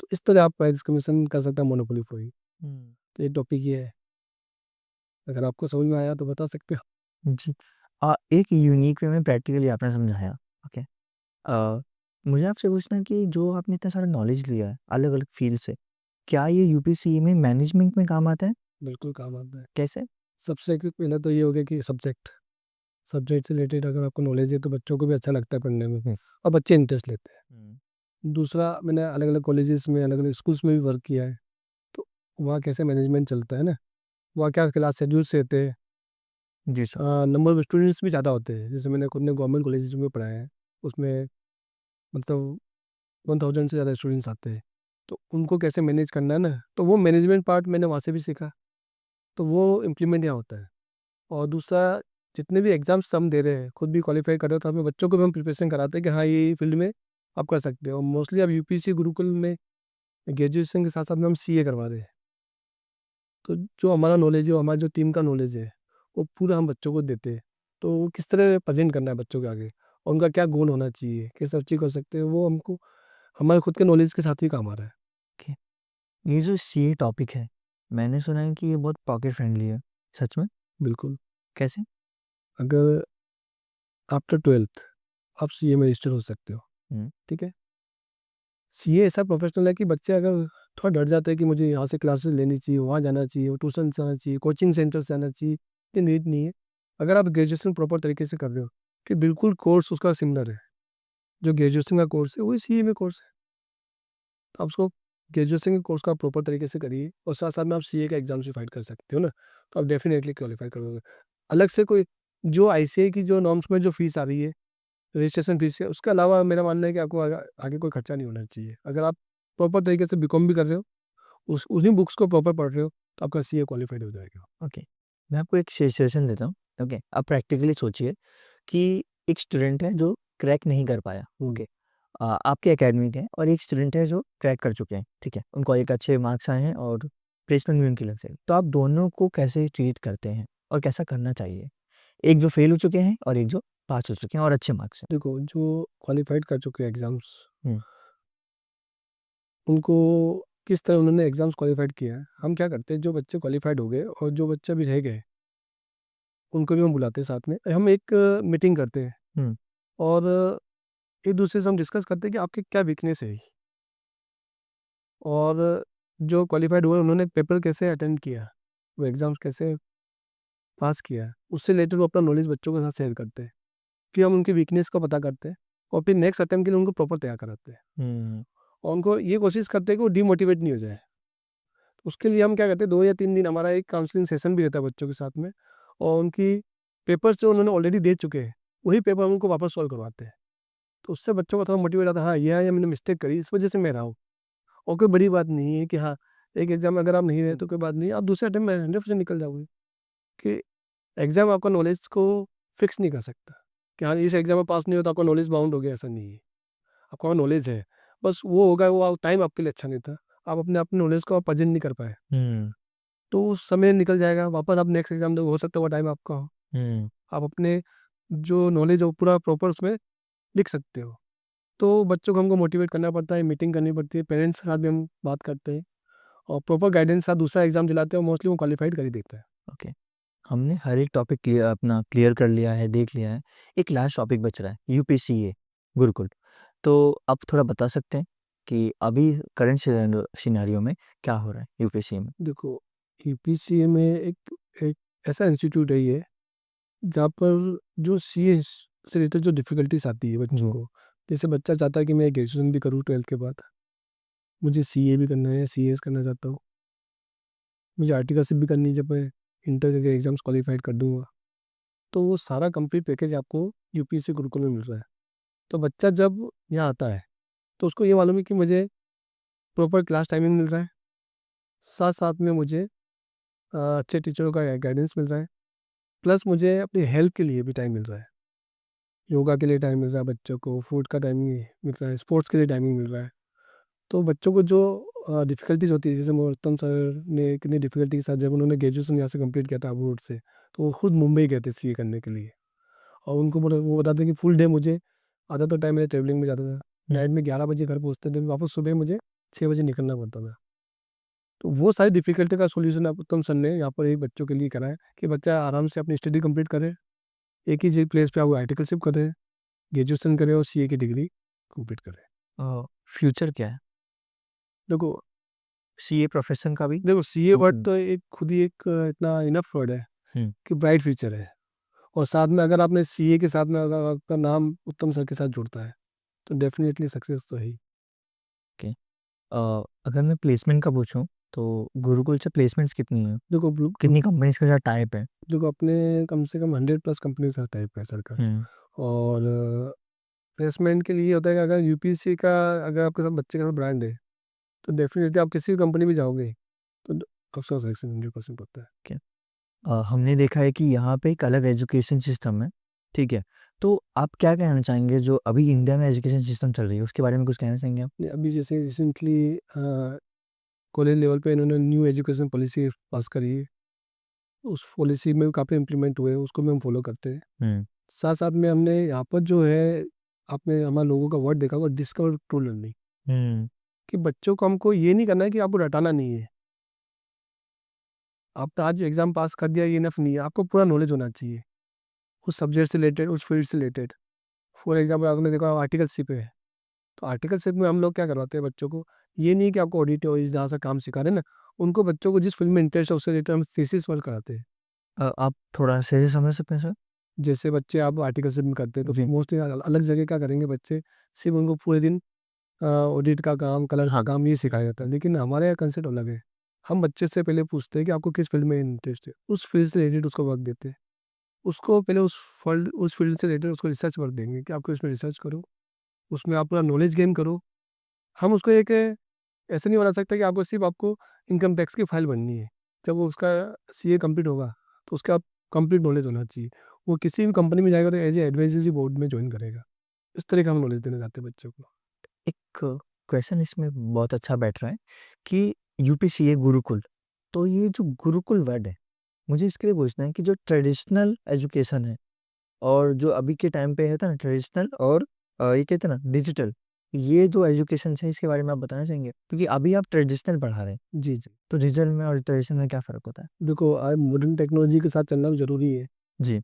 तो इस तरह आप प्राइस डिस्क्रिमिनेशन कर सकते हैं मोनोपोली फॉर। हुँ। तो ये टॉपिक ये है, अगर आपको समझ में आया तो बता सकते हो। जी। एक यूनिक वे में प्रैक्टिकली आपने समझाया, ओके। अ, मुझे आपसे पूछना है कि जो आपने इतना सारा नॉलेज लिया है अलग-अलग फ़ील्ड से, क्या ये यूपीसीए में मैनेजमेंट में काम आता है? बिल्कुल काम आता है। कैसे? सबसे पहले तो ये हो गया कि सब्जेक्ट सब्जेक्ट से रिलेटेड अगर आपको नॉलेज है तो बच्चों को भी अच्छा लगता है पढ़ने में, हुँ। और बच्चे इंटरेस्ट लेते हैं। हुँ। दूसरा, मैंने अलग अलग कॉलेजेस में अलग अलग स्कूल्स में भी वर्क किया है, तो वहाँ कैसे मैनेजमेंट चलता है ना, वहाँ क्या क्लास शेड्यूल्स रहते हैं, जी सर। नंबर ऑफ स्टूडेंट्स भी ज़्यादा होते हैं। जैसे मैंने खुद ने गवर्नमेंट कॉलेज में पढ़ाया है, उसमें मतलब 1000 से ज़्यादा स्टूडेंट्स आते हैं, तो उनको कैसे मैनेज करना है ना, तो वो मैनेजमेंट पार्ट मैंने वहाँ से भी सीखा, तो वो इम्प्लीमेंट यहाँ होता है। और दूसरा, जितने भी एग्जाम्स हम दे रहे हैं, खुद भी क्वालिफाई कर रहे हो, तो अपने बच्चों को भी हम प्रिपरेशन कराते हैं कि हाँ ये फील्ड में आप कर सकते हो। मोस्टली अब यूपीएससी गुरुकुल में ग्रेजुएशन के साथ साथ में हम सीए करवा रहे हैं, तो जो हमारा नॉलेज है, हमारी जो टीम का नॉलेज है, वो पूरा हम बच्चों को देते हैं। तो वो किस तरह प्रेजेंट करना है बच्चों के आगे, और उनका क्या गोल होना चाहिए, कैसे अचीव कर सकते हैं, वो हमको हमारे खुद के नॉलेज के साथ ही काम आ रहा है। ओके। ये जो सीए टॉपिक है, मैंने सुना है कि ये बहुत पॉकेट फ्रेंडली है। सच में? बिल्कुल। कैसे? अगर आफ्टर 12th आप सीए में रजिस्टर हो सकते हो, हुँ। ठीक है। सीए ऐसा प्रोफेशनल है कि बच्चे अगर थोड़ा डर जाते हैं कि मुझे यहाँ से क्लासेस लेनी चाहिए, वहाँ जाना चाहिए, ट्यूशन जाना चाहिए, कोचिंग सेंटर से जाना चाहिए, ये नीड नहीं है। अगर आप ग्रेजुएशन प्रॉपर तरीके से कर रहे हो, कि बिल्कुल कोर्स उसका सिमिलर है, जो ग्रेजुएशन का कोर्स है वही सीए में कोर्स है, तो आप उसको ग्रेजुएशन के कोर्स का प्रॉपर तरीके से करिए, और साथ साथ में आप सीए का एग्जाम से फाइट कर सकते हो ना, तो आप डेफिनेटली क्वालिफाई करोगे। अलग से कोई जो आईसीए की जो नॉर्म्स में जो फीस आ रही है, रजिस्ट्रेशन फीस है, उसके अलावा मेरा मानना है कि आपको आगे कोई खर्चा नहीं होना चाहिए। अगर आप प्रॉपर तरीके से बीकॉम भी कर रहे हो, उस उन्हीं बुक्स को प्रॉपर पढ़ रहे हो, तो आपका सीए क्वालिफाइड हो जाएगा। ओके। मैं आपको एक सिचुएशन देता हूँ, ओके। आप प्रैक्टिकली सोचिए कि एक स्टूडेंट है जो क्रैक नहीं कर पाया, हुँ। ओके। आपके एकेडमी के हैं और एक स्टूडेंट है जो क्रैक कर चुके हैं, ठीक है। उनको एक अच्छे मार्क्स आए हैं और प्लेसमेंट भी उनकी लग जाएगी। तो आप दोनों को कैसे ट्रीट करते हैं और कैसा करना चाहिए? एक जो फेल हो चुके हैं और एक जो पास हो चुके हैं और अच्छे मार्क्स हैं। देखो, जो क्वालिफाइड कर चुके हैं एग्ज़ाम्स, हुँ। उनको किस तरह उन्होंने एग्ज़ाम्स क्वालिफाइड किया है, हम क्या करते हैं, जो बच्चे क्वालिफाइड हो गए और जो बच्चे अभी रह गए, उनको भी हम बुलाते हैं साथ में। हम एक मीटिंग करते हैं, हुँ। और एक-दूसरे से हम डिस्कस करते हैं कि आपकी क्या वीकनेस है, और जो क्वालिफाइड हुए उन्होंने पेपर कैसे अटेंड किया, वो एग्ज़ाम्स कैसे पास किया है, उससे रिलेटेड वो अपना नॉलेज बच्चों के साथ शेयर करते हैं। फिर हम उनकी वीकनेस को पता करते हैं, और फिर नेक्स्ट अटेम्प्ट के लिए उनको प्रॉपर तैयार कराते हैं, हुँ। और उनको ये कोशिश करते हैं कि वो डिमोटिवेट नहीं हो जाए। उसके लिए हम क्या करते हैं, 2 या 3 दिन हमारा एक काउंसलिंग सेशन भी रहता है बच्चों के साथ में, और उनकी पेपर्स जो उन्होंने ऑलरेडी दे चुके हैं, वही पेपर हम उनको वापस सॉल्व करवाते हैं। तो उससे बच्चों को थोड़ा मोटिवेट आता है, हाँ, ये मैंने मिस्टेक करी, इस वजह से मैं रहा हूँ। और कोई बड़ी बात नहीं है कि हाँ, एक एग्ज़ाम में अगर आप नहीं रहे तो कोई बात नहीं है, आप दूसरे अटेम्प्ट में 100% निकल जाओगे। कि एग्ज़ाम आपका नॉलेज को फिक्स नहीं कर सकता, कि हाँ, इस एग्ज़ाम में पास नहीं हो तो आपका नॉलेज बाउंड हो गया, ऐसा नहीं है। आपका नॉलेज है, बस वो होगा, वो टाइम आपके लिए अच्छा नहीं था। आप अपने नॉलेज को आप प्रेज़ेंट नहीं कर पाए। हुँ। तो वो समय निकल जाएगा, वापस आप नेक्स्ट एग्ज़ाम दोगे, हो सकता है वो टाइम आपका हो। हुँ। आप अपने जो नॉलेज है वो पूरा प्रॉपर उसमें लिख सकते हो। तो बच्चों को हमको मोटिवेट करना पड़ता है, मीटिंग करनी पड़ती है, पेरेंट्स के साथ भी हम बात करते हैं, और प्रॉपर गाइडेंस के साथ दूसरा एग्ज़ाम दिलाते हैं, और मोस्टली वो क्वालिफाइड कर ही देता है। ओके। हमने हर एक टॉपिक अपना क्लियर कर लिया है, देख लिया है। एक लास्ट टॉपिक बच रहा है, यूपीसीए, गुरुकुल। तो आप थोड़ा बता सकते हैं कि अभी करंट सिनेरियो में क्या हो रहा है यूपीसीए में? देखो, यूपीसीए में एक एक ऐसा इंस्टीट्यूट है ये, जहाँ पर जो सीए से रिलेटेड जो डिफ़िकल्टीज़ आती है बच्चों जी। को, जैसे बच्चा चाहता है कि मैं ग्रेजुएशन भी करूँ 12th के बाद, मुझे सीए भी करना है, सीएस करना चाहता हूँ, मुझे आर्टिकलशिप भी करनी है जब मैं इंटर के एग्ज़ाम्स क्वालिफ़ाइड कर दूँगा। तो वो सारा कंप्लीट पैकेज आपको यूपीएससी गुरुकुल में मिल रहा है। तो बच्चा जब यहाँ आता है, तो उसको ये मालूम है कि मुझे प्रॉपर क्लास टाइमिंग मिल रहा है, साथ-साथ में मुझे अच्छे टीचरों का गाइडेंस मिल रहा है, प्लस मुझे अपनी हेल्थ के लिए भी टाइम मिल रहा है। योगा के लिए टाइम मिल रहा है बच्चों को, फूड का टाइमिंग मिल रहा है, स्पोर्ट्स के लिए टाइमिंग मिल रहा है। तो बच्चों को जो डिफ़िकल्टीज़ होती है, जैसे मोहत्तम सर ने कितनी डिफ़िकल्टी के साथ जब उन्होंने ग्रेजुएशन यहाँ से कंप्लीट किया था अब्रोड से, तो वो खुद मुंबई गए थे सीए करने के लिए, और उनको बोला, वो बताते हैं कि फुल डे मुझे आधा तो टाइम मेरे ट्रैवलिंग में जाता था। हुँ। नाइट में 11 बजे घर पहुँचते थे, वापस सुबह मुझे 6 बजे निकलना पड़ता था। तो वो सारी डिफ़िकल्टी का सॉल्यूशन अब उत्तम सर ने यहाँ पर एक बच्चों के लिए करा है कि बच्चा आराम से अपनी स्टडी कंप्लीट करे, एक ही जी प्लेस पे वो आर्टिकलशिप करे, ग्रेजुएशन करे और सीए की डिग्री कंप्लीट करे। फ्यूचर क्या है? देखो सीए प्रोफ़ेशन का भी? देखो सीए वर्ड हुँ, तो एक खुद ही एक इतना इनफ वर्ड है हुँ, कि ब्राइट फ्यूचर है, और साथ में अगर आपने सीए के साथ में अगर आपका नाम उत्तम सर के साथ जुड़ता है, तो डेफ़िनिटली सक्सेस तो है ही। ओके। अगर मैं प्लेसमेंट का पूछूँ, तो गुरुकुल से प्लेसमेंट्स कितनी हैं? देखो ग्रुप कितनी कंपनीज़ के साथ टाइप है? देखो अपने कम से कम 100 प्लस कंपनी के साथ टाइप है सर का। हुँ, और प्लेसमेंट के लिए ये होता है कि अगर यूपीएससी का अगर आपके साथ बच्चे का ब्रांड है, तो डेफ़िनिटली आप किसी भी कंपनी में जाओगे, तो आपका सिलेक्शन 100% होता है। ओके। हमने देखा है कि यहाँ पे एक अलग एजुकेशन सिस्टम है, ठीक है? तो आप क्या कहना चाहेंगे जो अभी इंडिया में एजुकेशन सिस्टम चल रही है, उसके बारे में कुछ कहना चाहेंगे आप? ये अभी जैसे रिसेंटली कॉलेज लेवल पे इन्होंने न्यू एजुकेशन पॉलिसी पास करी है, उस पॉलिसी में काफ़ी इम्प्लीमेंट हुए हैं, उसको भी हम फॉलो करते हैं। हुँ, साथ साथ में हमने यहाँ पर जो है, आपने हमारे लोगों का वर्ड देखा होगा, डिस्कवर ट्रू लर्निंग, हुँ, कि बच्चों को हमको ये नहीं करना है कि आपको रटाना नहीं है। आपने आज एग्जाम पास कर दिया ये इनफ नहीं है, आपको पूरा नॉलेज होना चाहिए उस सब्जेक्ट से रिलेटेड, उस फील्ड से रिलेटेड। फॉर एग्जाम्पल आपने देखा आर्टिकलशिप है, तो आर्टिकलशिप में हम लोग क्या करवाते हैं बच्चों को, ये नहीं कि आपको ऑडिट हो जहाँ से काम सिखा रहे हैं ना, उनको बच्चों को जिस फील्ड में इंटरेस्ट है उससे रिलेटेड हम थीसिस वर्क कराते हैं। आप थोड़ा सही से समझ सकते हैं सर? जैसे बच्चे आप आर्टिकलशिप में करते हैं तो जी। मोस्टली अलग जगह क्या करेंगे बच्चे, सिर्फ उनको पूरे दिन ऑडिट का काम, कलर का काम ये सिखाया जाता है, लेकिन हमारे यहाँ कंसेप्ट अलग है। हम बच्चे से पहले पूछते हैं कि आपको किस फील्ड में इंटरेस्ट है, उस फील्ड से रिलेटेड उसको वर्क देते हैं। उसको पहले उस फील्ड से रिलेटेड उसको रिसर्च वर्क देंगे कि आपको इसमें रिसर्च करो, उसमें आप पूरा नॉलेज गेन करो। हम उसको एक ऐसे नहीं बना सकते कि आपको सिर्फ आपको इनकम टैक्स की फाइल बननी है। जब वो उसका सीए कंप्लीट होगा, तो उसका कंप्लीट नॉलेज होना चाहिए। वो किसी भी कंपनी में जाएगा तो एज ए एडवाइजरी बोर्ड में ज्वाइन करेगा। इस तरह का हम नॉलेज देना चाहते हैं बच्चों को। एक क्वेश्चन इसमें बहुत अच्छा बैठ रहा है कि यूपीसीए गुरुकुल, तो ये जो गुरुकुल वर्ड है, मुझे इसके लिए पूछना है कि जो ट्रेडिशनल एजुकेशन है और जो अभी के टाइम पे है था ना ट्रेडिशनल और ये कहते हैं ना डिजिटल, ये जो एजुकेशन है इसके बारे में आप बताना चाहेंगे? क्योंकि अभी आप ट्रेडिशनल पढ़ा रहे हैं, जी, जी। तो डिजिटल में और ट्रेडिशनल में क्या फ़र्क होता है? देखो आज मॉडर्न टेक्नोलॉजी के साथ चलना भी ज़रूरी है। जी।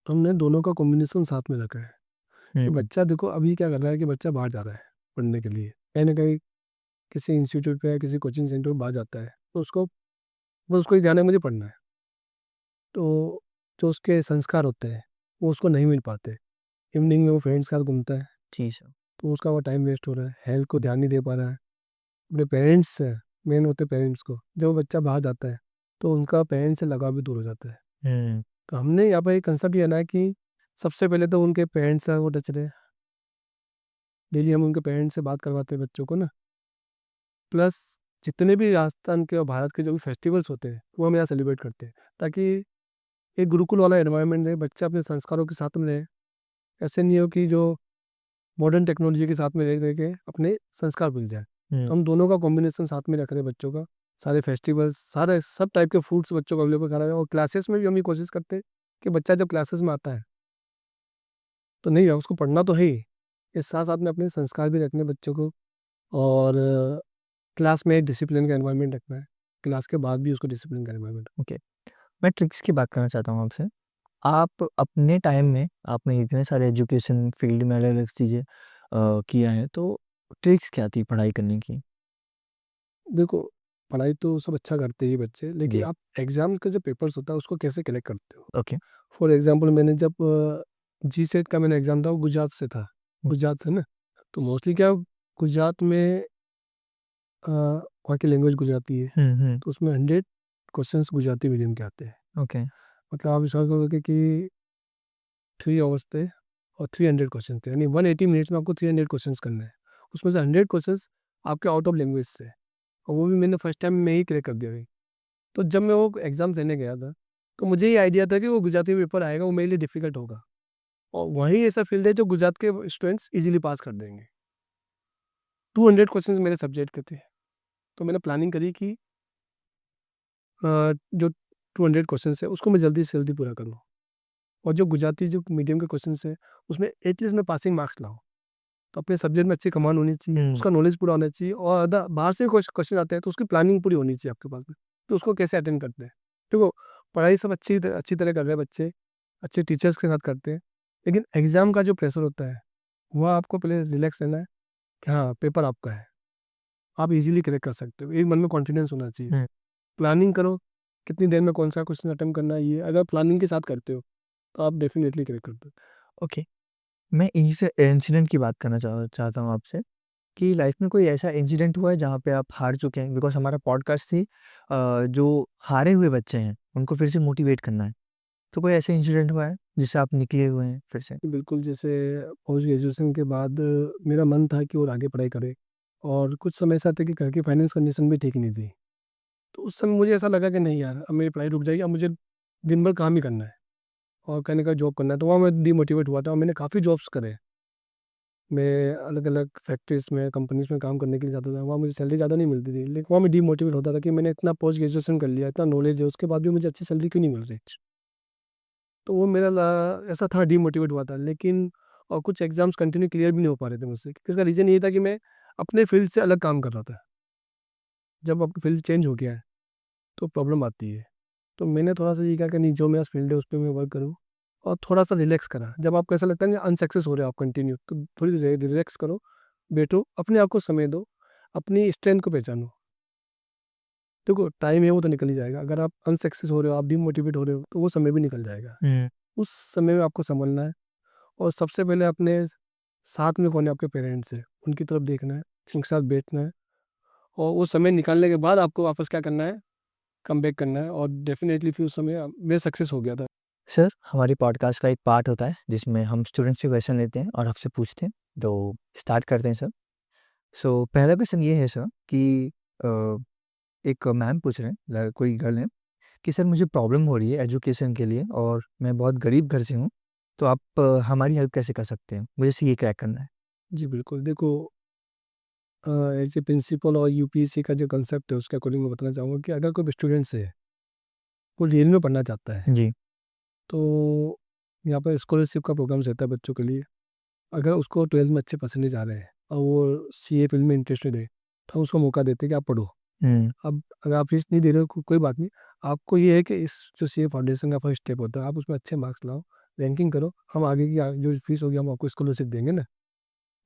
तो हमने दोनों का कॉम्बिनेशन साथ में रखा है हुँ, कि हुँ। बच्चा देखो अभी क्या कर रहा है कि बच्चा बाहर जा रहा है पढ़ने के लिए। कहीं न कहीं किसी इंस्टीट्यूट पे या किसी कोचिंग सेंटर में बाहर जाता है, तो उसको बस उसको ये ध्यान है मुझे पढ़ना है। तो जो उसके संस्कार होते हैं, वो उसको नहीं मिल पाते। इवनिंग में वो फ्रेंड्स के साथ घूमता है, जी सर। तो उसका वो टाइम वेस्ट हो रहा है, हेल्थ को ध्यान नहीं दे पा रहा है। अपने पेरेंट्स से, मेन होते हैं पेरेंट्स को, जब वो बच्चा बाहर जाता है, तो उनका पेरेंट्स से लगाव भी दूर हो जाता है। हुँ, तो हमने यहाँ पे एक कंसेप्ट ये है कि सबसे पहले तो उनके पेरेंट्स से वो टच रहे। डेली हम उनके पेरेंट्स से बात करवाते हैं बच्चों को ना, प्लस जितने भी राजस्थान के और भारत के जो भी फेस्टिवल्स होते हैं, वो हम यहाँ सेलिब्रेट करते हैं, ताकि एक गुरुकुल वाला एनवायरनमेंट रहे, बच्चा अपने संस्कारों के साथ में रहे। ऐसे नहीं हो कि जो मॉडर्न टेक्नोलॉजी के साथ में रह रह के अपने संस्कार भूल जाए। हुँ। तो हम दोनों का कॉम्बिनेशन साथ में रख रहे हैं बच्चों का। सारे फेस्टिवल्स, सारे सब टाइप के फूड्स बच्चों को अवेलेबल करा रहे हैं, और क्लासेस में भी हम ये कोशिश करते हैं कि बच्चा जब क्लासेस में आता है, तो नहीं है उसको पढ़ना तो है ही, इस साथ-साथ में अपने संस्कार भी रखने हैं बच्चों को, और क्लास में एक डिसिप्लिन का एनवायरनमेंट रखना है। क्लास के बाद भी उसको डिसिप्लिन का एनवायरनमेंट। ओके। मैं ट्रिक्स की बात करना चाहता हूँ आपसे। आप अपने टाइम में आपने इतने सारे एजुकेशन फील्ड में अलग-अलग चीज़ें किया है, तो ट्रिक्स क्या थी पढ़ाई करने की? देखो, पढ़ाई तो सब अच्छा करते ही बच्चे, लेकिन जी। आप एग्ज़ाम का जो पेपर्स होता है उसको कैसे कलेक्ट करते हो? ओके। फॉर एग्ज़ाम्पल मैंने जब जीसेट का मैंने एग्ज़ाम था वो गुजरात से था। हुँ, गुजरात है ना? तो मोस्टली क्या गुजरात में वहाँ की लैंग्वेज गुजराती है, हुँ, हुँ। तो उसमें 100 क्वेश्चंस गुजराती मीडियम के आते हैं। ओके। मतलब आप विश्वास करोगे कि 3 आवर्स थे और 300 क्वेश्चन थे, यानी 180 मिनट्स में आपको 300 क्वेश्चंस करने हैं। उसमें से 100 क्वेश्चंस आपके आउट ऑफ लैंग्वेज से, और वो भी मैंने फर्स्ट टाइम में ही क्रैक कर दिया भाई। तो जब मैं वो एग्ज़ाम देने गया था, तो मुझे ये आइडिया था कि वो गुजराती में पेपर आएगा, वो मेरे लिए डिफ़िकल्ट होगा, और वही ऐसा फ़ील्ड है जो गुजरात के स्टूडेंट्स ईज़िली पास कर देंगे। 200 क्वेश्चंस मेरे सब्जेक्ट के थे, तो मैंने प्लानिंग करी कि जो 200 क्वेश्चंस है उसको मैं जल्दी से जल्दी पूरा करूँ, और जो गुजराती जो मीडियम के क्वेश्चंस हैं, उसमें एटलीस्ट मैं पासिंग मार्क्स लाऊँ। तो अपने सब्जेक्ट में अच्छी कमांड होनी चाहिए, हुँ। उसका नॉलेज पूरा होना चाहिए और बाहर से क्वेश्चन आते हैं तो उसकी प्लानिंग पूरी होनी चाहिए आपके पास में, तो उसको कैसे अटेंड करते हैं। देखो, पढ़ाई सब अच्छी तरह कर रहे हैं बच्चे, अच्छे टीचर्स के साथ करते हैं, लेकिन एग्ज़ाम का जो प्रेशर होता है, वह आपको पहले रिलैक्स रहना है कि हाँ, पेपर आपका है, आप ईज़िली क्रैक कर सकते हो, एक मन में कॉन्फिडेंस होना चाहिए। हुँ। प्लानिंग करो, कितनी देर में कौन-सा क्वेश्चन अटेम्प्ट करना है, ये अगर प्लानिंग के साथ करते हो, तो आप डेफ़िनिटली क्रैक कर दो। ओके। मैं इन्हीं से इंसिडेंट की बात करना चाहता हूँ आपसे कि लाइफ में कोई ऐसा इंसिडेंट हुआ है जहाँ पे आप हार चुके हैं? बिकॉज़ हमारा पॉडकास्ट थी जो हारे हुए बच्चे हैं, उनको फिर से मोटिवेट करना है। तो कोई ऐसा इंसिडेंट हुआ है जिससे आप निकले हुए हैं फिर से? बिल्कुल, जैसे पोस्ट ग्रेजुएशन के बाद मेरा मन था कि और आगे पढ़ाई करें और कुछ समय ऐसा था कि घर की फाइनेंस कंडीशन भी ठीक नहीं थी। तो उस समय मुझे ऐसा लगा कि नहीं यार, अब मेरी पढ़ाई रुक जाएगी, अब मुझे दिन भर काम ही करना है और कहने का जॉब करना है। तो वहाँ मैं डिमोटिवेट हुआ था और मैंने काफ़ी जॉब्स करे। मैं अलग-अलग फैक्ट्रीज़ में, कंपनीज़ में काम करने के लिए जाता था। वहाँ मुझे सैलरी ज़्यादा नहीं मिलती थी, लेकिन वहाँ मैं डिमोटिवेट होता था कि मैंने इतना पोस्ट ग्रेजुएशन कर लिया, इतना नॉलेज है, उसके बाद भी मुझे अच्छी सैलरी क्यों नहीं मिल रही? तो वो मेरा ऐसा था, डिमोटिवेट हुआ था, लेकिन और कुछ एग्ज़ाम्स कंटिन्यू क्लियर भी नहीं हो पा रहे थे मुझसे। इसका रीज़न ये था कि मैं अपने फ़ील्ड से अलग काम कर रहा था। जब आपका फ़ील्ड चेंज हो गया है, तो प्रॉब्लम आती है। तो मैंने थोड़ा-सा ये कहा कि नहीं, जो मेरा फ़ील्ड है उस पे मैं वर्क करूँ और थोड़ा-सा रिलैक्स करा। जब आपको ऐसा लगता है ना अनसक्सेस हो रहे हो आप कंटिन्यू, तो थोड़ी रिलैक्स करो, बैठो, अपने आप को समय दो, अपनी स्ट्रेंथ को पहचानो। देखो, टाइम है वो तो निकल ही जाएगा। अगर आप अनसक्सेस हो रहे हो, आप डिमोटिवेट हो रहे हो, तो वो समय भी निकल जाएगा। हुँ। उस समय में आपको सँभलना है और सबसे पहले अपने साथ में कौन है, आपके पेरेंट्स हैं, उनकी तरफ देखना है, उनके साथ बैठना है और वो समय निकालने के बाद आपको वापस क्या करना है, कमबैक करना है और डेफ़िनेटली फिर उस समय मैं सक्सेस हो गया था। सर, हमारी पॉडकास्ट का एक पार्ट होता है जिसमें हम स्टूडेंट्स से क्वेश्चन लेते हैं और आपसे पूछते हैं। तो स्टार्ट करते हैं सर। सो पहला क्वेश्चन ये है सर कि अ, एक मैम पूछ रहे हैं कोई गर्ल है कि सर मुझे प्रॉब्लम हो रही है एजुकेशन के लिए और मैं बहुत गरीब घर से हूँ, तो आप हमारी हेल्प कैसे कर सकते हैं? मुझे सीए क्रैक करना है। जी, बिल्कुल। देखो, एज़ ए प्रिंसिपल और यूपीएससी का जो कांसेप्ट है, उसके अकॉर्डिंग मैं बताना चाहूँगा कि अगर कोई स्टूडेंट्स है, वो रियल में पढ़ना चाहता है, जी। तो यहाँ पर स्कॉलरशिप का प्रोग्राम्स रहता है बच्चों के लिए। अगर उसको 12th में अच्छे परसेंटेज आ रहे हैं और वो सीए फील्ड में इंटरेस्टेड है, तो हम उसको मौका देते हैं कि आप पढ़ो। हुँ। अब अगर आप फीस नहीं दे रहे हो, कोई बात नहीं। आपको ये है कि इस जो सीए फाउंडेशन का फर्स्ट स्टेप होता है, आप उसमें अच्छे मार्क्स लाओ, रैंकिंग करो, हम आगे की जो फीस होगी हम आपको स्कॉलरशिप देंगे ना।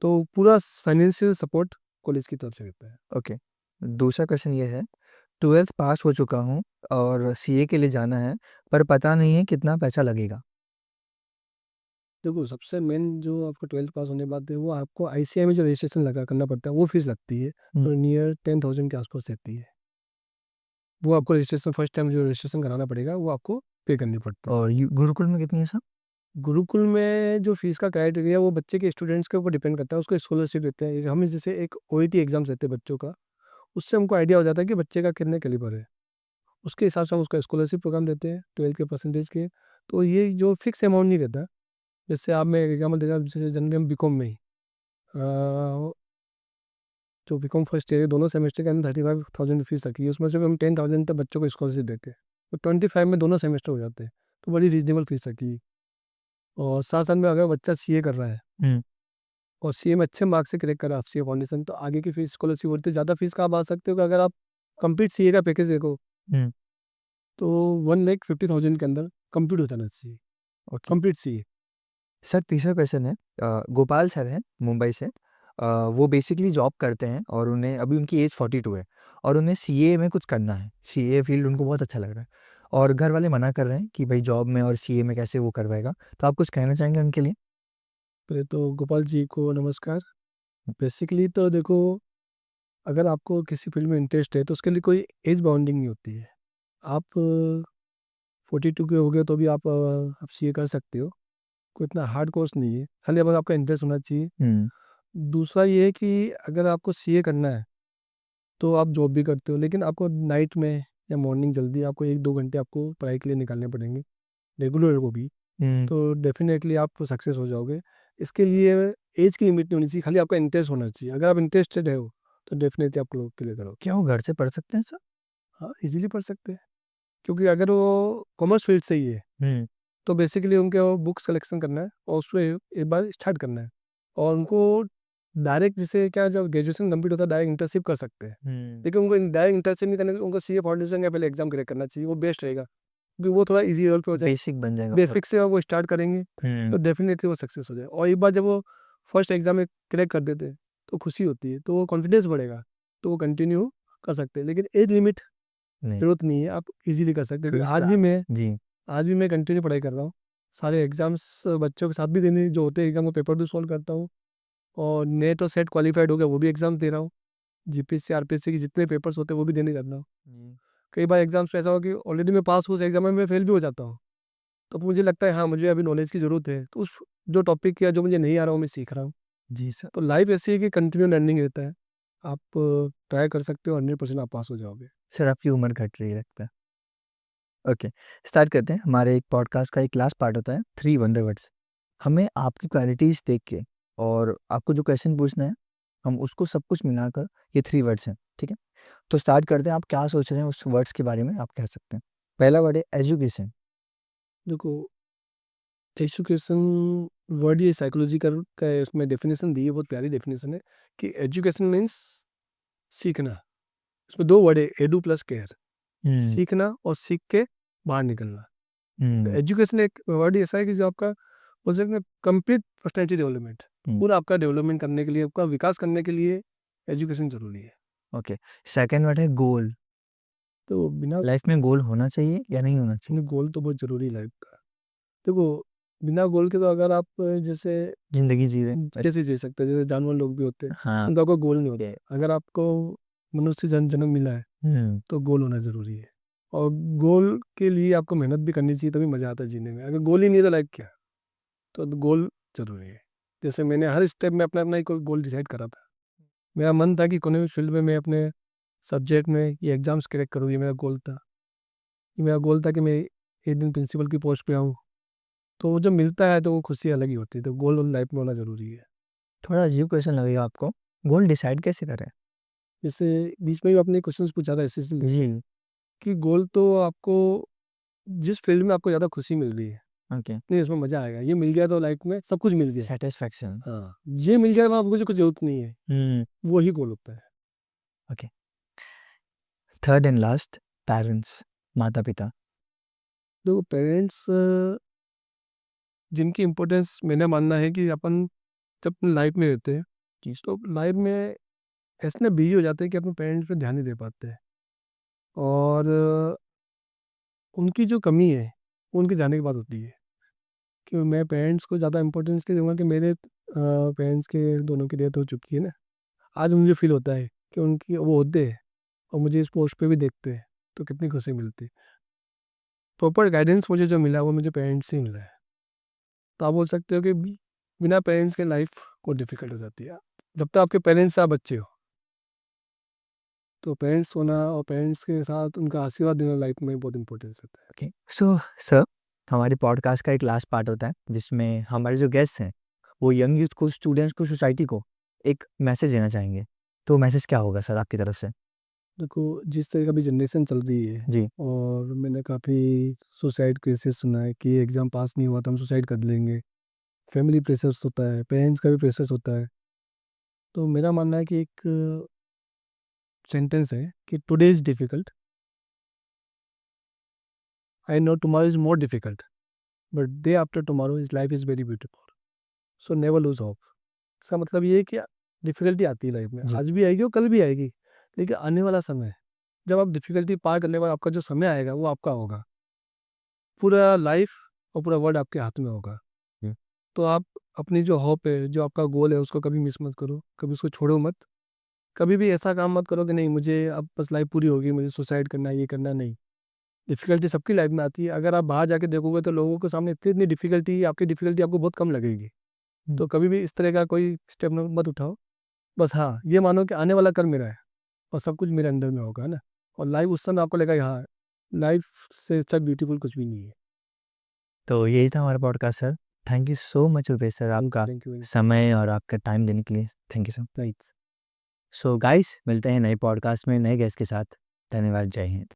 तो पूरा फाइनेंशियल सपोर्ट कॉलेज की तरफ से रहता है। ओके। दूसरा क्वेश्चन ये है 12th पास हो चुका हूँ और सीए के लिए जाना है, पर पता नहीं है कितना पैसा लगेगा। देखो, सबसे मेन जो आपको 12th पास होने के बाद है, वो आपको आईसीएआई में जो रजिस्ट्रेशन लगा करना पड़ता है, वो फीस लगती है, हुँ। तो नियर 10,000 के आसपास रहती है। वो आपको रजिस्ट्रेशन फर्स्ट टाइम जो रजिस्ट्रेशन कराना पड़ेगा, वो आपको पे करनी पड़ती है। और यू गुरुकुल में कितनी है सर? गुरुकुल में जो फीस का क्राइटेरिया, वो बच्चे के स्टूडेंट्स के ऊपर डिपेंड करता है, उसको स्कॉलरशिप देते हैं। हमें जैसे एक ओईटी एग्जाम्स रहते हैं बच्चों का, उससे हमको आइडिया हो जाता है कि बच्चे का कितने कैलिबर है। उसके हिसाब से हम उसका स्कॉलरशिप प्रोग्राम देते हैं 12th के परसेंटेज के। तो ये जो फिक्स अमाउंट नहीं रहता। जैसे आप, मैं एग्जाम्पल दे रहा हूँ, जैसे जनरली हम बीकॉम में ही जो बीकॉम फर्स्ट ईयर है, दोनों सेमेस्टर के अंदर 35,000 फीस रखी है, उसमें से भी हम 10,000 तक बच्चों को स्कॉलरशिप देते हैं, तो 25 में दोनों सेमेस्टर हो जाते हैं। तो बड़ी रीजनेबल फीस रखी है। और साथ साथ में अगर बच्चा सीए कर रहा है हुँ। और सीए में अच्छे मार्क्स से क्रैक करा सीए फाउंडेशन, तो आगे की फीस स्कॉलरशिप होती है। ज़्यादा फीस का आप आ सकते हो कि अगर आप कंप्लीट सीए का पैकेज देखो, हुँ। तो 1,50,000 के अंदर कंप्लीट हो जाना चाहिए, ओके। Complete CA. सर तीसरा क्वेश्चन है गोपाल सर हैं मुंबई से। वो बेसिकली जॉब करते हैं और उन्हें अभी उनकी एज 42 है और उन्हें सीए में कुछ करना है। सीए फील्ड उनको बहुत अच्छा लग रहा है और घर वाले मना कर रहे हैं कि भाई जॉब में और सीए में कैसे वो करवाएगा। तो आप कुछ कहना चाहेंगे उनके लिए? पहले तो गोपाल जी को नमस्कार। बेसिकली तो देखो, अगर आपको किसी फील्ड में इंटरेस्ट है, तो उसके लिए कोई एज बाउंडिंग नहीं होती है। आप 42 के हो गए तो भी आप सीए कर सकते हो। कोई इतना हार्ड कोर्स नहीं है, खाली बस आपका इंटरेस्ट होना चाहिए। हुँ। दूसरा ये है कि अगर आपको सीए करना है, तो आप जॉब भी करते हो, लेकिन आपको नाइट में या मॉर्निंग जल्दी आपको 1-2 घंटे आपको पढ़ाई के लिए निकालने पड़ेंगे, रेगुलर को भी। हुँ। तो डेफ़िनेटली आप सक्सेस हो जाओगे। इसके लिए ऐज की लिमिट नहीं होनी चाहिए, खाली आपका इंटरेस्ट होना चाहिए। अगर आप इंटरेस्टेड हो, तो डेफ़िनेटली आप क्लियर करोगे। क्या वो घर से पढ़ सकते हैं सर? हाँ, ईज़िली पढ़ सकते हैं, क्योंकि अगर वो कॉमर्स फील्ड से ही है, हुँ। तो बेसिकली उनके वो बुक्स कलेक्शन करना है और उसपे एक बार स्टार्ट करना है और उनको डायरेक्ट जैसे क्या जब ग्रेजुएशन कंप्लीट होता है डायरेक्ट इंटर्नशिप कर सकते हैं, लेकिन उनको डायरेक्ट इंटर्नशिप नहीं करने के लिए उनको सीए फाउंडेशन का पहले एग्जाम क्रैक करना चाहिए, वो बेस्ट रहेगा क्योंकि वो थोड़ा इजी लेवल पे हो जाए, बेसिक बन जाएगा। बेसिक से वो स्टार्ट करेंगे तो डेफिनेटली वो सक्सेस हो जाए। और एक बार जब वो फर्स्ट एग्जाम में क्रैक कर देते हैं तो खुशी होती है, तो वो कॉन्फिडेंस बढ़ेगा, तो वो कंटिन्यू कर सकते हैं। लेकिन एज लिमिट नहीं, जरूरत नहीं है, आप इजीली कर सकते हैं क्योंकि जी, आज भी मैं कंटिन्यू पढ़ाई कर रहा हूँ, सारे एग्जाम्स बच्चों के साथ भी देने जो होते हैं एग्जाम, वो पेपर भी सॉल्व करता हूँ, और नेट और सेट क्वालिफाइड हो गया वो भी एग्जाम दे रहा हूँ, जीपीएससी आरपीएससी के जितने पेपर्स होते हैं वो भी देने जाता हूँ। कई बार एग्जाम्स में ऐसा हो कि ऑलरेडी मैं पास हूँ, उस एग्जाम में मैं फेल भी हो जाता हूँ, तो मुझे लगता है हाँ मुझे अभी नॉलेज की ज़रूरत है, तो उस जो टॉपिक या जो मुझे नहीं आ रहा हूँ मैं सीख रहा हूँ। जी सर। तो लाइफ ऐसी है कि कंटिन्यू लर्निंग रहता है, आप ट्राई कर सकते हो, 100% आप पास हो जाओगे। सर आपकी उम्र घट रही है लगता है। ओके, स्टार्ट करते हैं। हमारे एक पॉडकास्ट का एक लास्ट पार्ट होता है 3 वंडर वर्ड्स। हमें आपकी क्वालिटीज़ देख के और आपको जो क्वेश्चन पूछना है, हम उसको सब कुछ मिलाकर ये 3 वर्ड्स हैं, ठीक है? तो स्टार्ट करते हैं, आप क्या सोच रहे हैं उस वर्ड्स के बारे में आप कह सकते हैं। पहला वर्ड है एजुकेशन। देखो, एजुकेशन वर्ड ये साइकोलॉजिकल का है, उसमें डेफिनेशन दी है, बहुत प्यारी डेफिनेशन है कि एजुकेशन मीन्स सीखना। इसमें दो वर्ड है, एडू प्लस केयर, हुँ, सीखना और सीख के बाहर निकलना। हुँ, एजुकेशन एक वर्ड ऐसा है कि जो आपका बोल सकते हैं कंप्लीट पर्सनैलिटी डेवलपमेंट, हुँ, पूरा आपका डेवलपमेंट करने के लिए, आपका विकास करने के लिए एजुकेशन ज़रूरी है। ओके। सेकंड वर्ड है गोल। तो बिना लाइफ में गोल होना चाहिए या नहीं होना चाहिए? गोल तो बहुत ज़रूरी है लाइफ का। देखो, बिना गोल के तो अगर आप जैसे ज़िंदगी जी रहे हैं, कैसे जी सकते हैं, जैसे जानवर लोग भी होते हैं, हाँ, उनका कोई गोल नहीं होता। ये अगर आपको मनुष्य जन्म मिला है हुँ, तो गोल होना ज़रूरी है, और गोल के लिए आपको मेहनत भी करनी चाहिए, तभी मज़ा आता है जीने में। अगर गोल ही नहीं है तो लाइफ क्या? तो गोल ज़रूरी है। जैसे मैंने हर स्टेप में अपना अपना एक गोल डिसाइड करा था। मेरा मन था कि कोनो भी फील्ड में मैं अपने सब्जेक्ट में ये एग्ज़ाम्स क्रैक करूँ, ये मेरा गोल था। ये मेरा गोल था कि मैं एक दिन प्रिंसिपल की पोस्ट पे आऊँ। तो वो जब मिलता है तो वो खुशी अलग ही होती है। तो गोल लाइफ में होना ज़रूरी है। थोड़ा अजीब क्वेश्चन लगेगा आपको। गोल डिसाइड कैसे करें? जैसे बीच में भी आपने क्वेश्चंस पूछा था एसएससी लेवल जी, कि गोल तो आपको जिस फील्ड में आपको ज़्यादा खुशी मिल रही है, ओके, नहीं उसमें मज़ा आएगा। ये मिल गया तो लाइफ में सब कुछ मिल गया। सैटिस्फैक्शन। हाँ, ये मिल गया तो आपको कुछ ज़रूरत नहीं है। हुँ, वही गोल होता है। Okay. Third and last, parents, माता-पिता। देखो, पेरेंट्स जिनकी इम्पोर्टेंस मेरा मानना है कि अपन जब अपनी लाइफ में रहते हैं, जी, तो लाइफ में ऐसे ना बिजी हो जाते हैं कि अपने पेरेंट्स पे ध्यान नहीं दे पाते हैं, और उनकी जो कमी है वो उनके जाने के बाद होती है। कि मैं पेरेंट्स को ज़्यादा इम्पोर्टेंस नहीं दूंगा कि मेरे पेरेंट्स के दोनों की डेथ हो चुकी है ना। आज मुझे फील होता है कि उनकी वो होते हैं और मुझे इस पोस्ट पे भी देखते हैं, तो कितनी खुशी मिलती है। प्रॉपर गाइडेंस मुझे जो मिला वो मुझे पेरेंट्स से ही मिला है। तो आप बोल सकते हो कि बिना पेरेंट्स के लाइफ को डिफिकल्ट हो जाती है। जब तक आपके पेरेंट्स आप बच्चे हो, तो पेरेंट्स होना और पेरेंट्स के साथ उनका आशीर्वाद देना लाइफ में बहुत इंपॉर्टेंस होता है। ओके। सो सर, हमारे पॉडकास्ट का एक लास्ट पार्ट होता है, जिसमें हमारे जो गेस्ट हैं, वो यंग यूथ को, स्टूडेंट्स को, सोसाइटी को एक मैसेज देना चाहेंगे। तो मैसेज क्या होगा सर आपकी तरफ से? देखो, जिस तरह का भी जनरेशन चल रही है, जी, और मैंने काफ़ी सुसाइड केसेस सुना है कि एग्ज़ाम पास नहीं हुआ तो हम सुसाइड कर लेंगे। फैमिली प्रेशर्स होता है, पेरेंट्स का भी प्रेशर्स होता है। तो मेरा मानना है कि एक सेंटेंस है कि today is difficult, I know tomorrow is more difficult, but day after tomorrow is life is very beautiful, so never lose hope. इसका मतलब ये है कि डिफ़िकल्टी आती है लाइफ में, जी, आज भी आएगी और कल भी आएगी, लेकिन आने वाला समय, जब आप डिफ़िकल्टी पार करने के बाद आपका जो समय आएगा वो आपका होगा। पूरा लाइफ और पूरा वर्ल्ड आपके हाथ में होगा। जी, तो आप अपनी जो होप है, जो आपका गोल है, उसको कभी मिस मत करो, कभी उसको छोड़ो मत। कभी भी ऐसा काम मत करो कि नहीं मुझे अब बस लाइफ पूरी होगी, मुझे सुसाइड करना है, ये करना है, नहीं। डिफ़िकल्टी सबकी लाइफ में आती है। अगर आप बाहर जाके देखोगे तो लोगों के सामने इतनी-इतनी डिफ़िकल्टी, आपकी डिफ़िकल्टी आपको बहुत कम लगेगी। हुँ। तो कभी भी इस तरह का कोई स्टेप न मत उठाओ। बस हाँ, ये मानो कि आने वाला कल मेरा है और सब कुछ मेरे अंडर में होगा, है ना? और लाइफ उस समय आपको लगेगा हाँ, लाइफ से अच्छा ब्यूटीफुल कुछ भी नहीं है। तो यही था हमारा podcast sir. Thank you so much Rupesh sir, आपका थैंक यू वेरी समय और आपका टाइम देने के लिए। Thank you sir. Much. So guys, मिलते हैं नए पॉडकास्ट में नए गेस्ट के साथ। धन्यवाद, जय हिंद।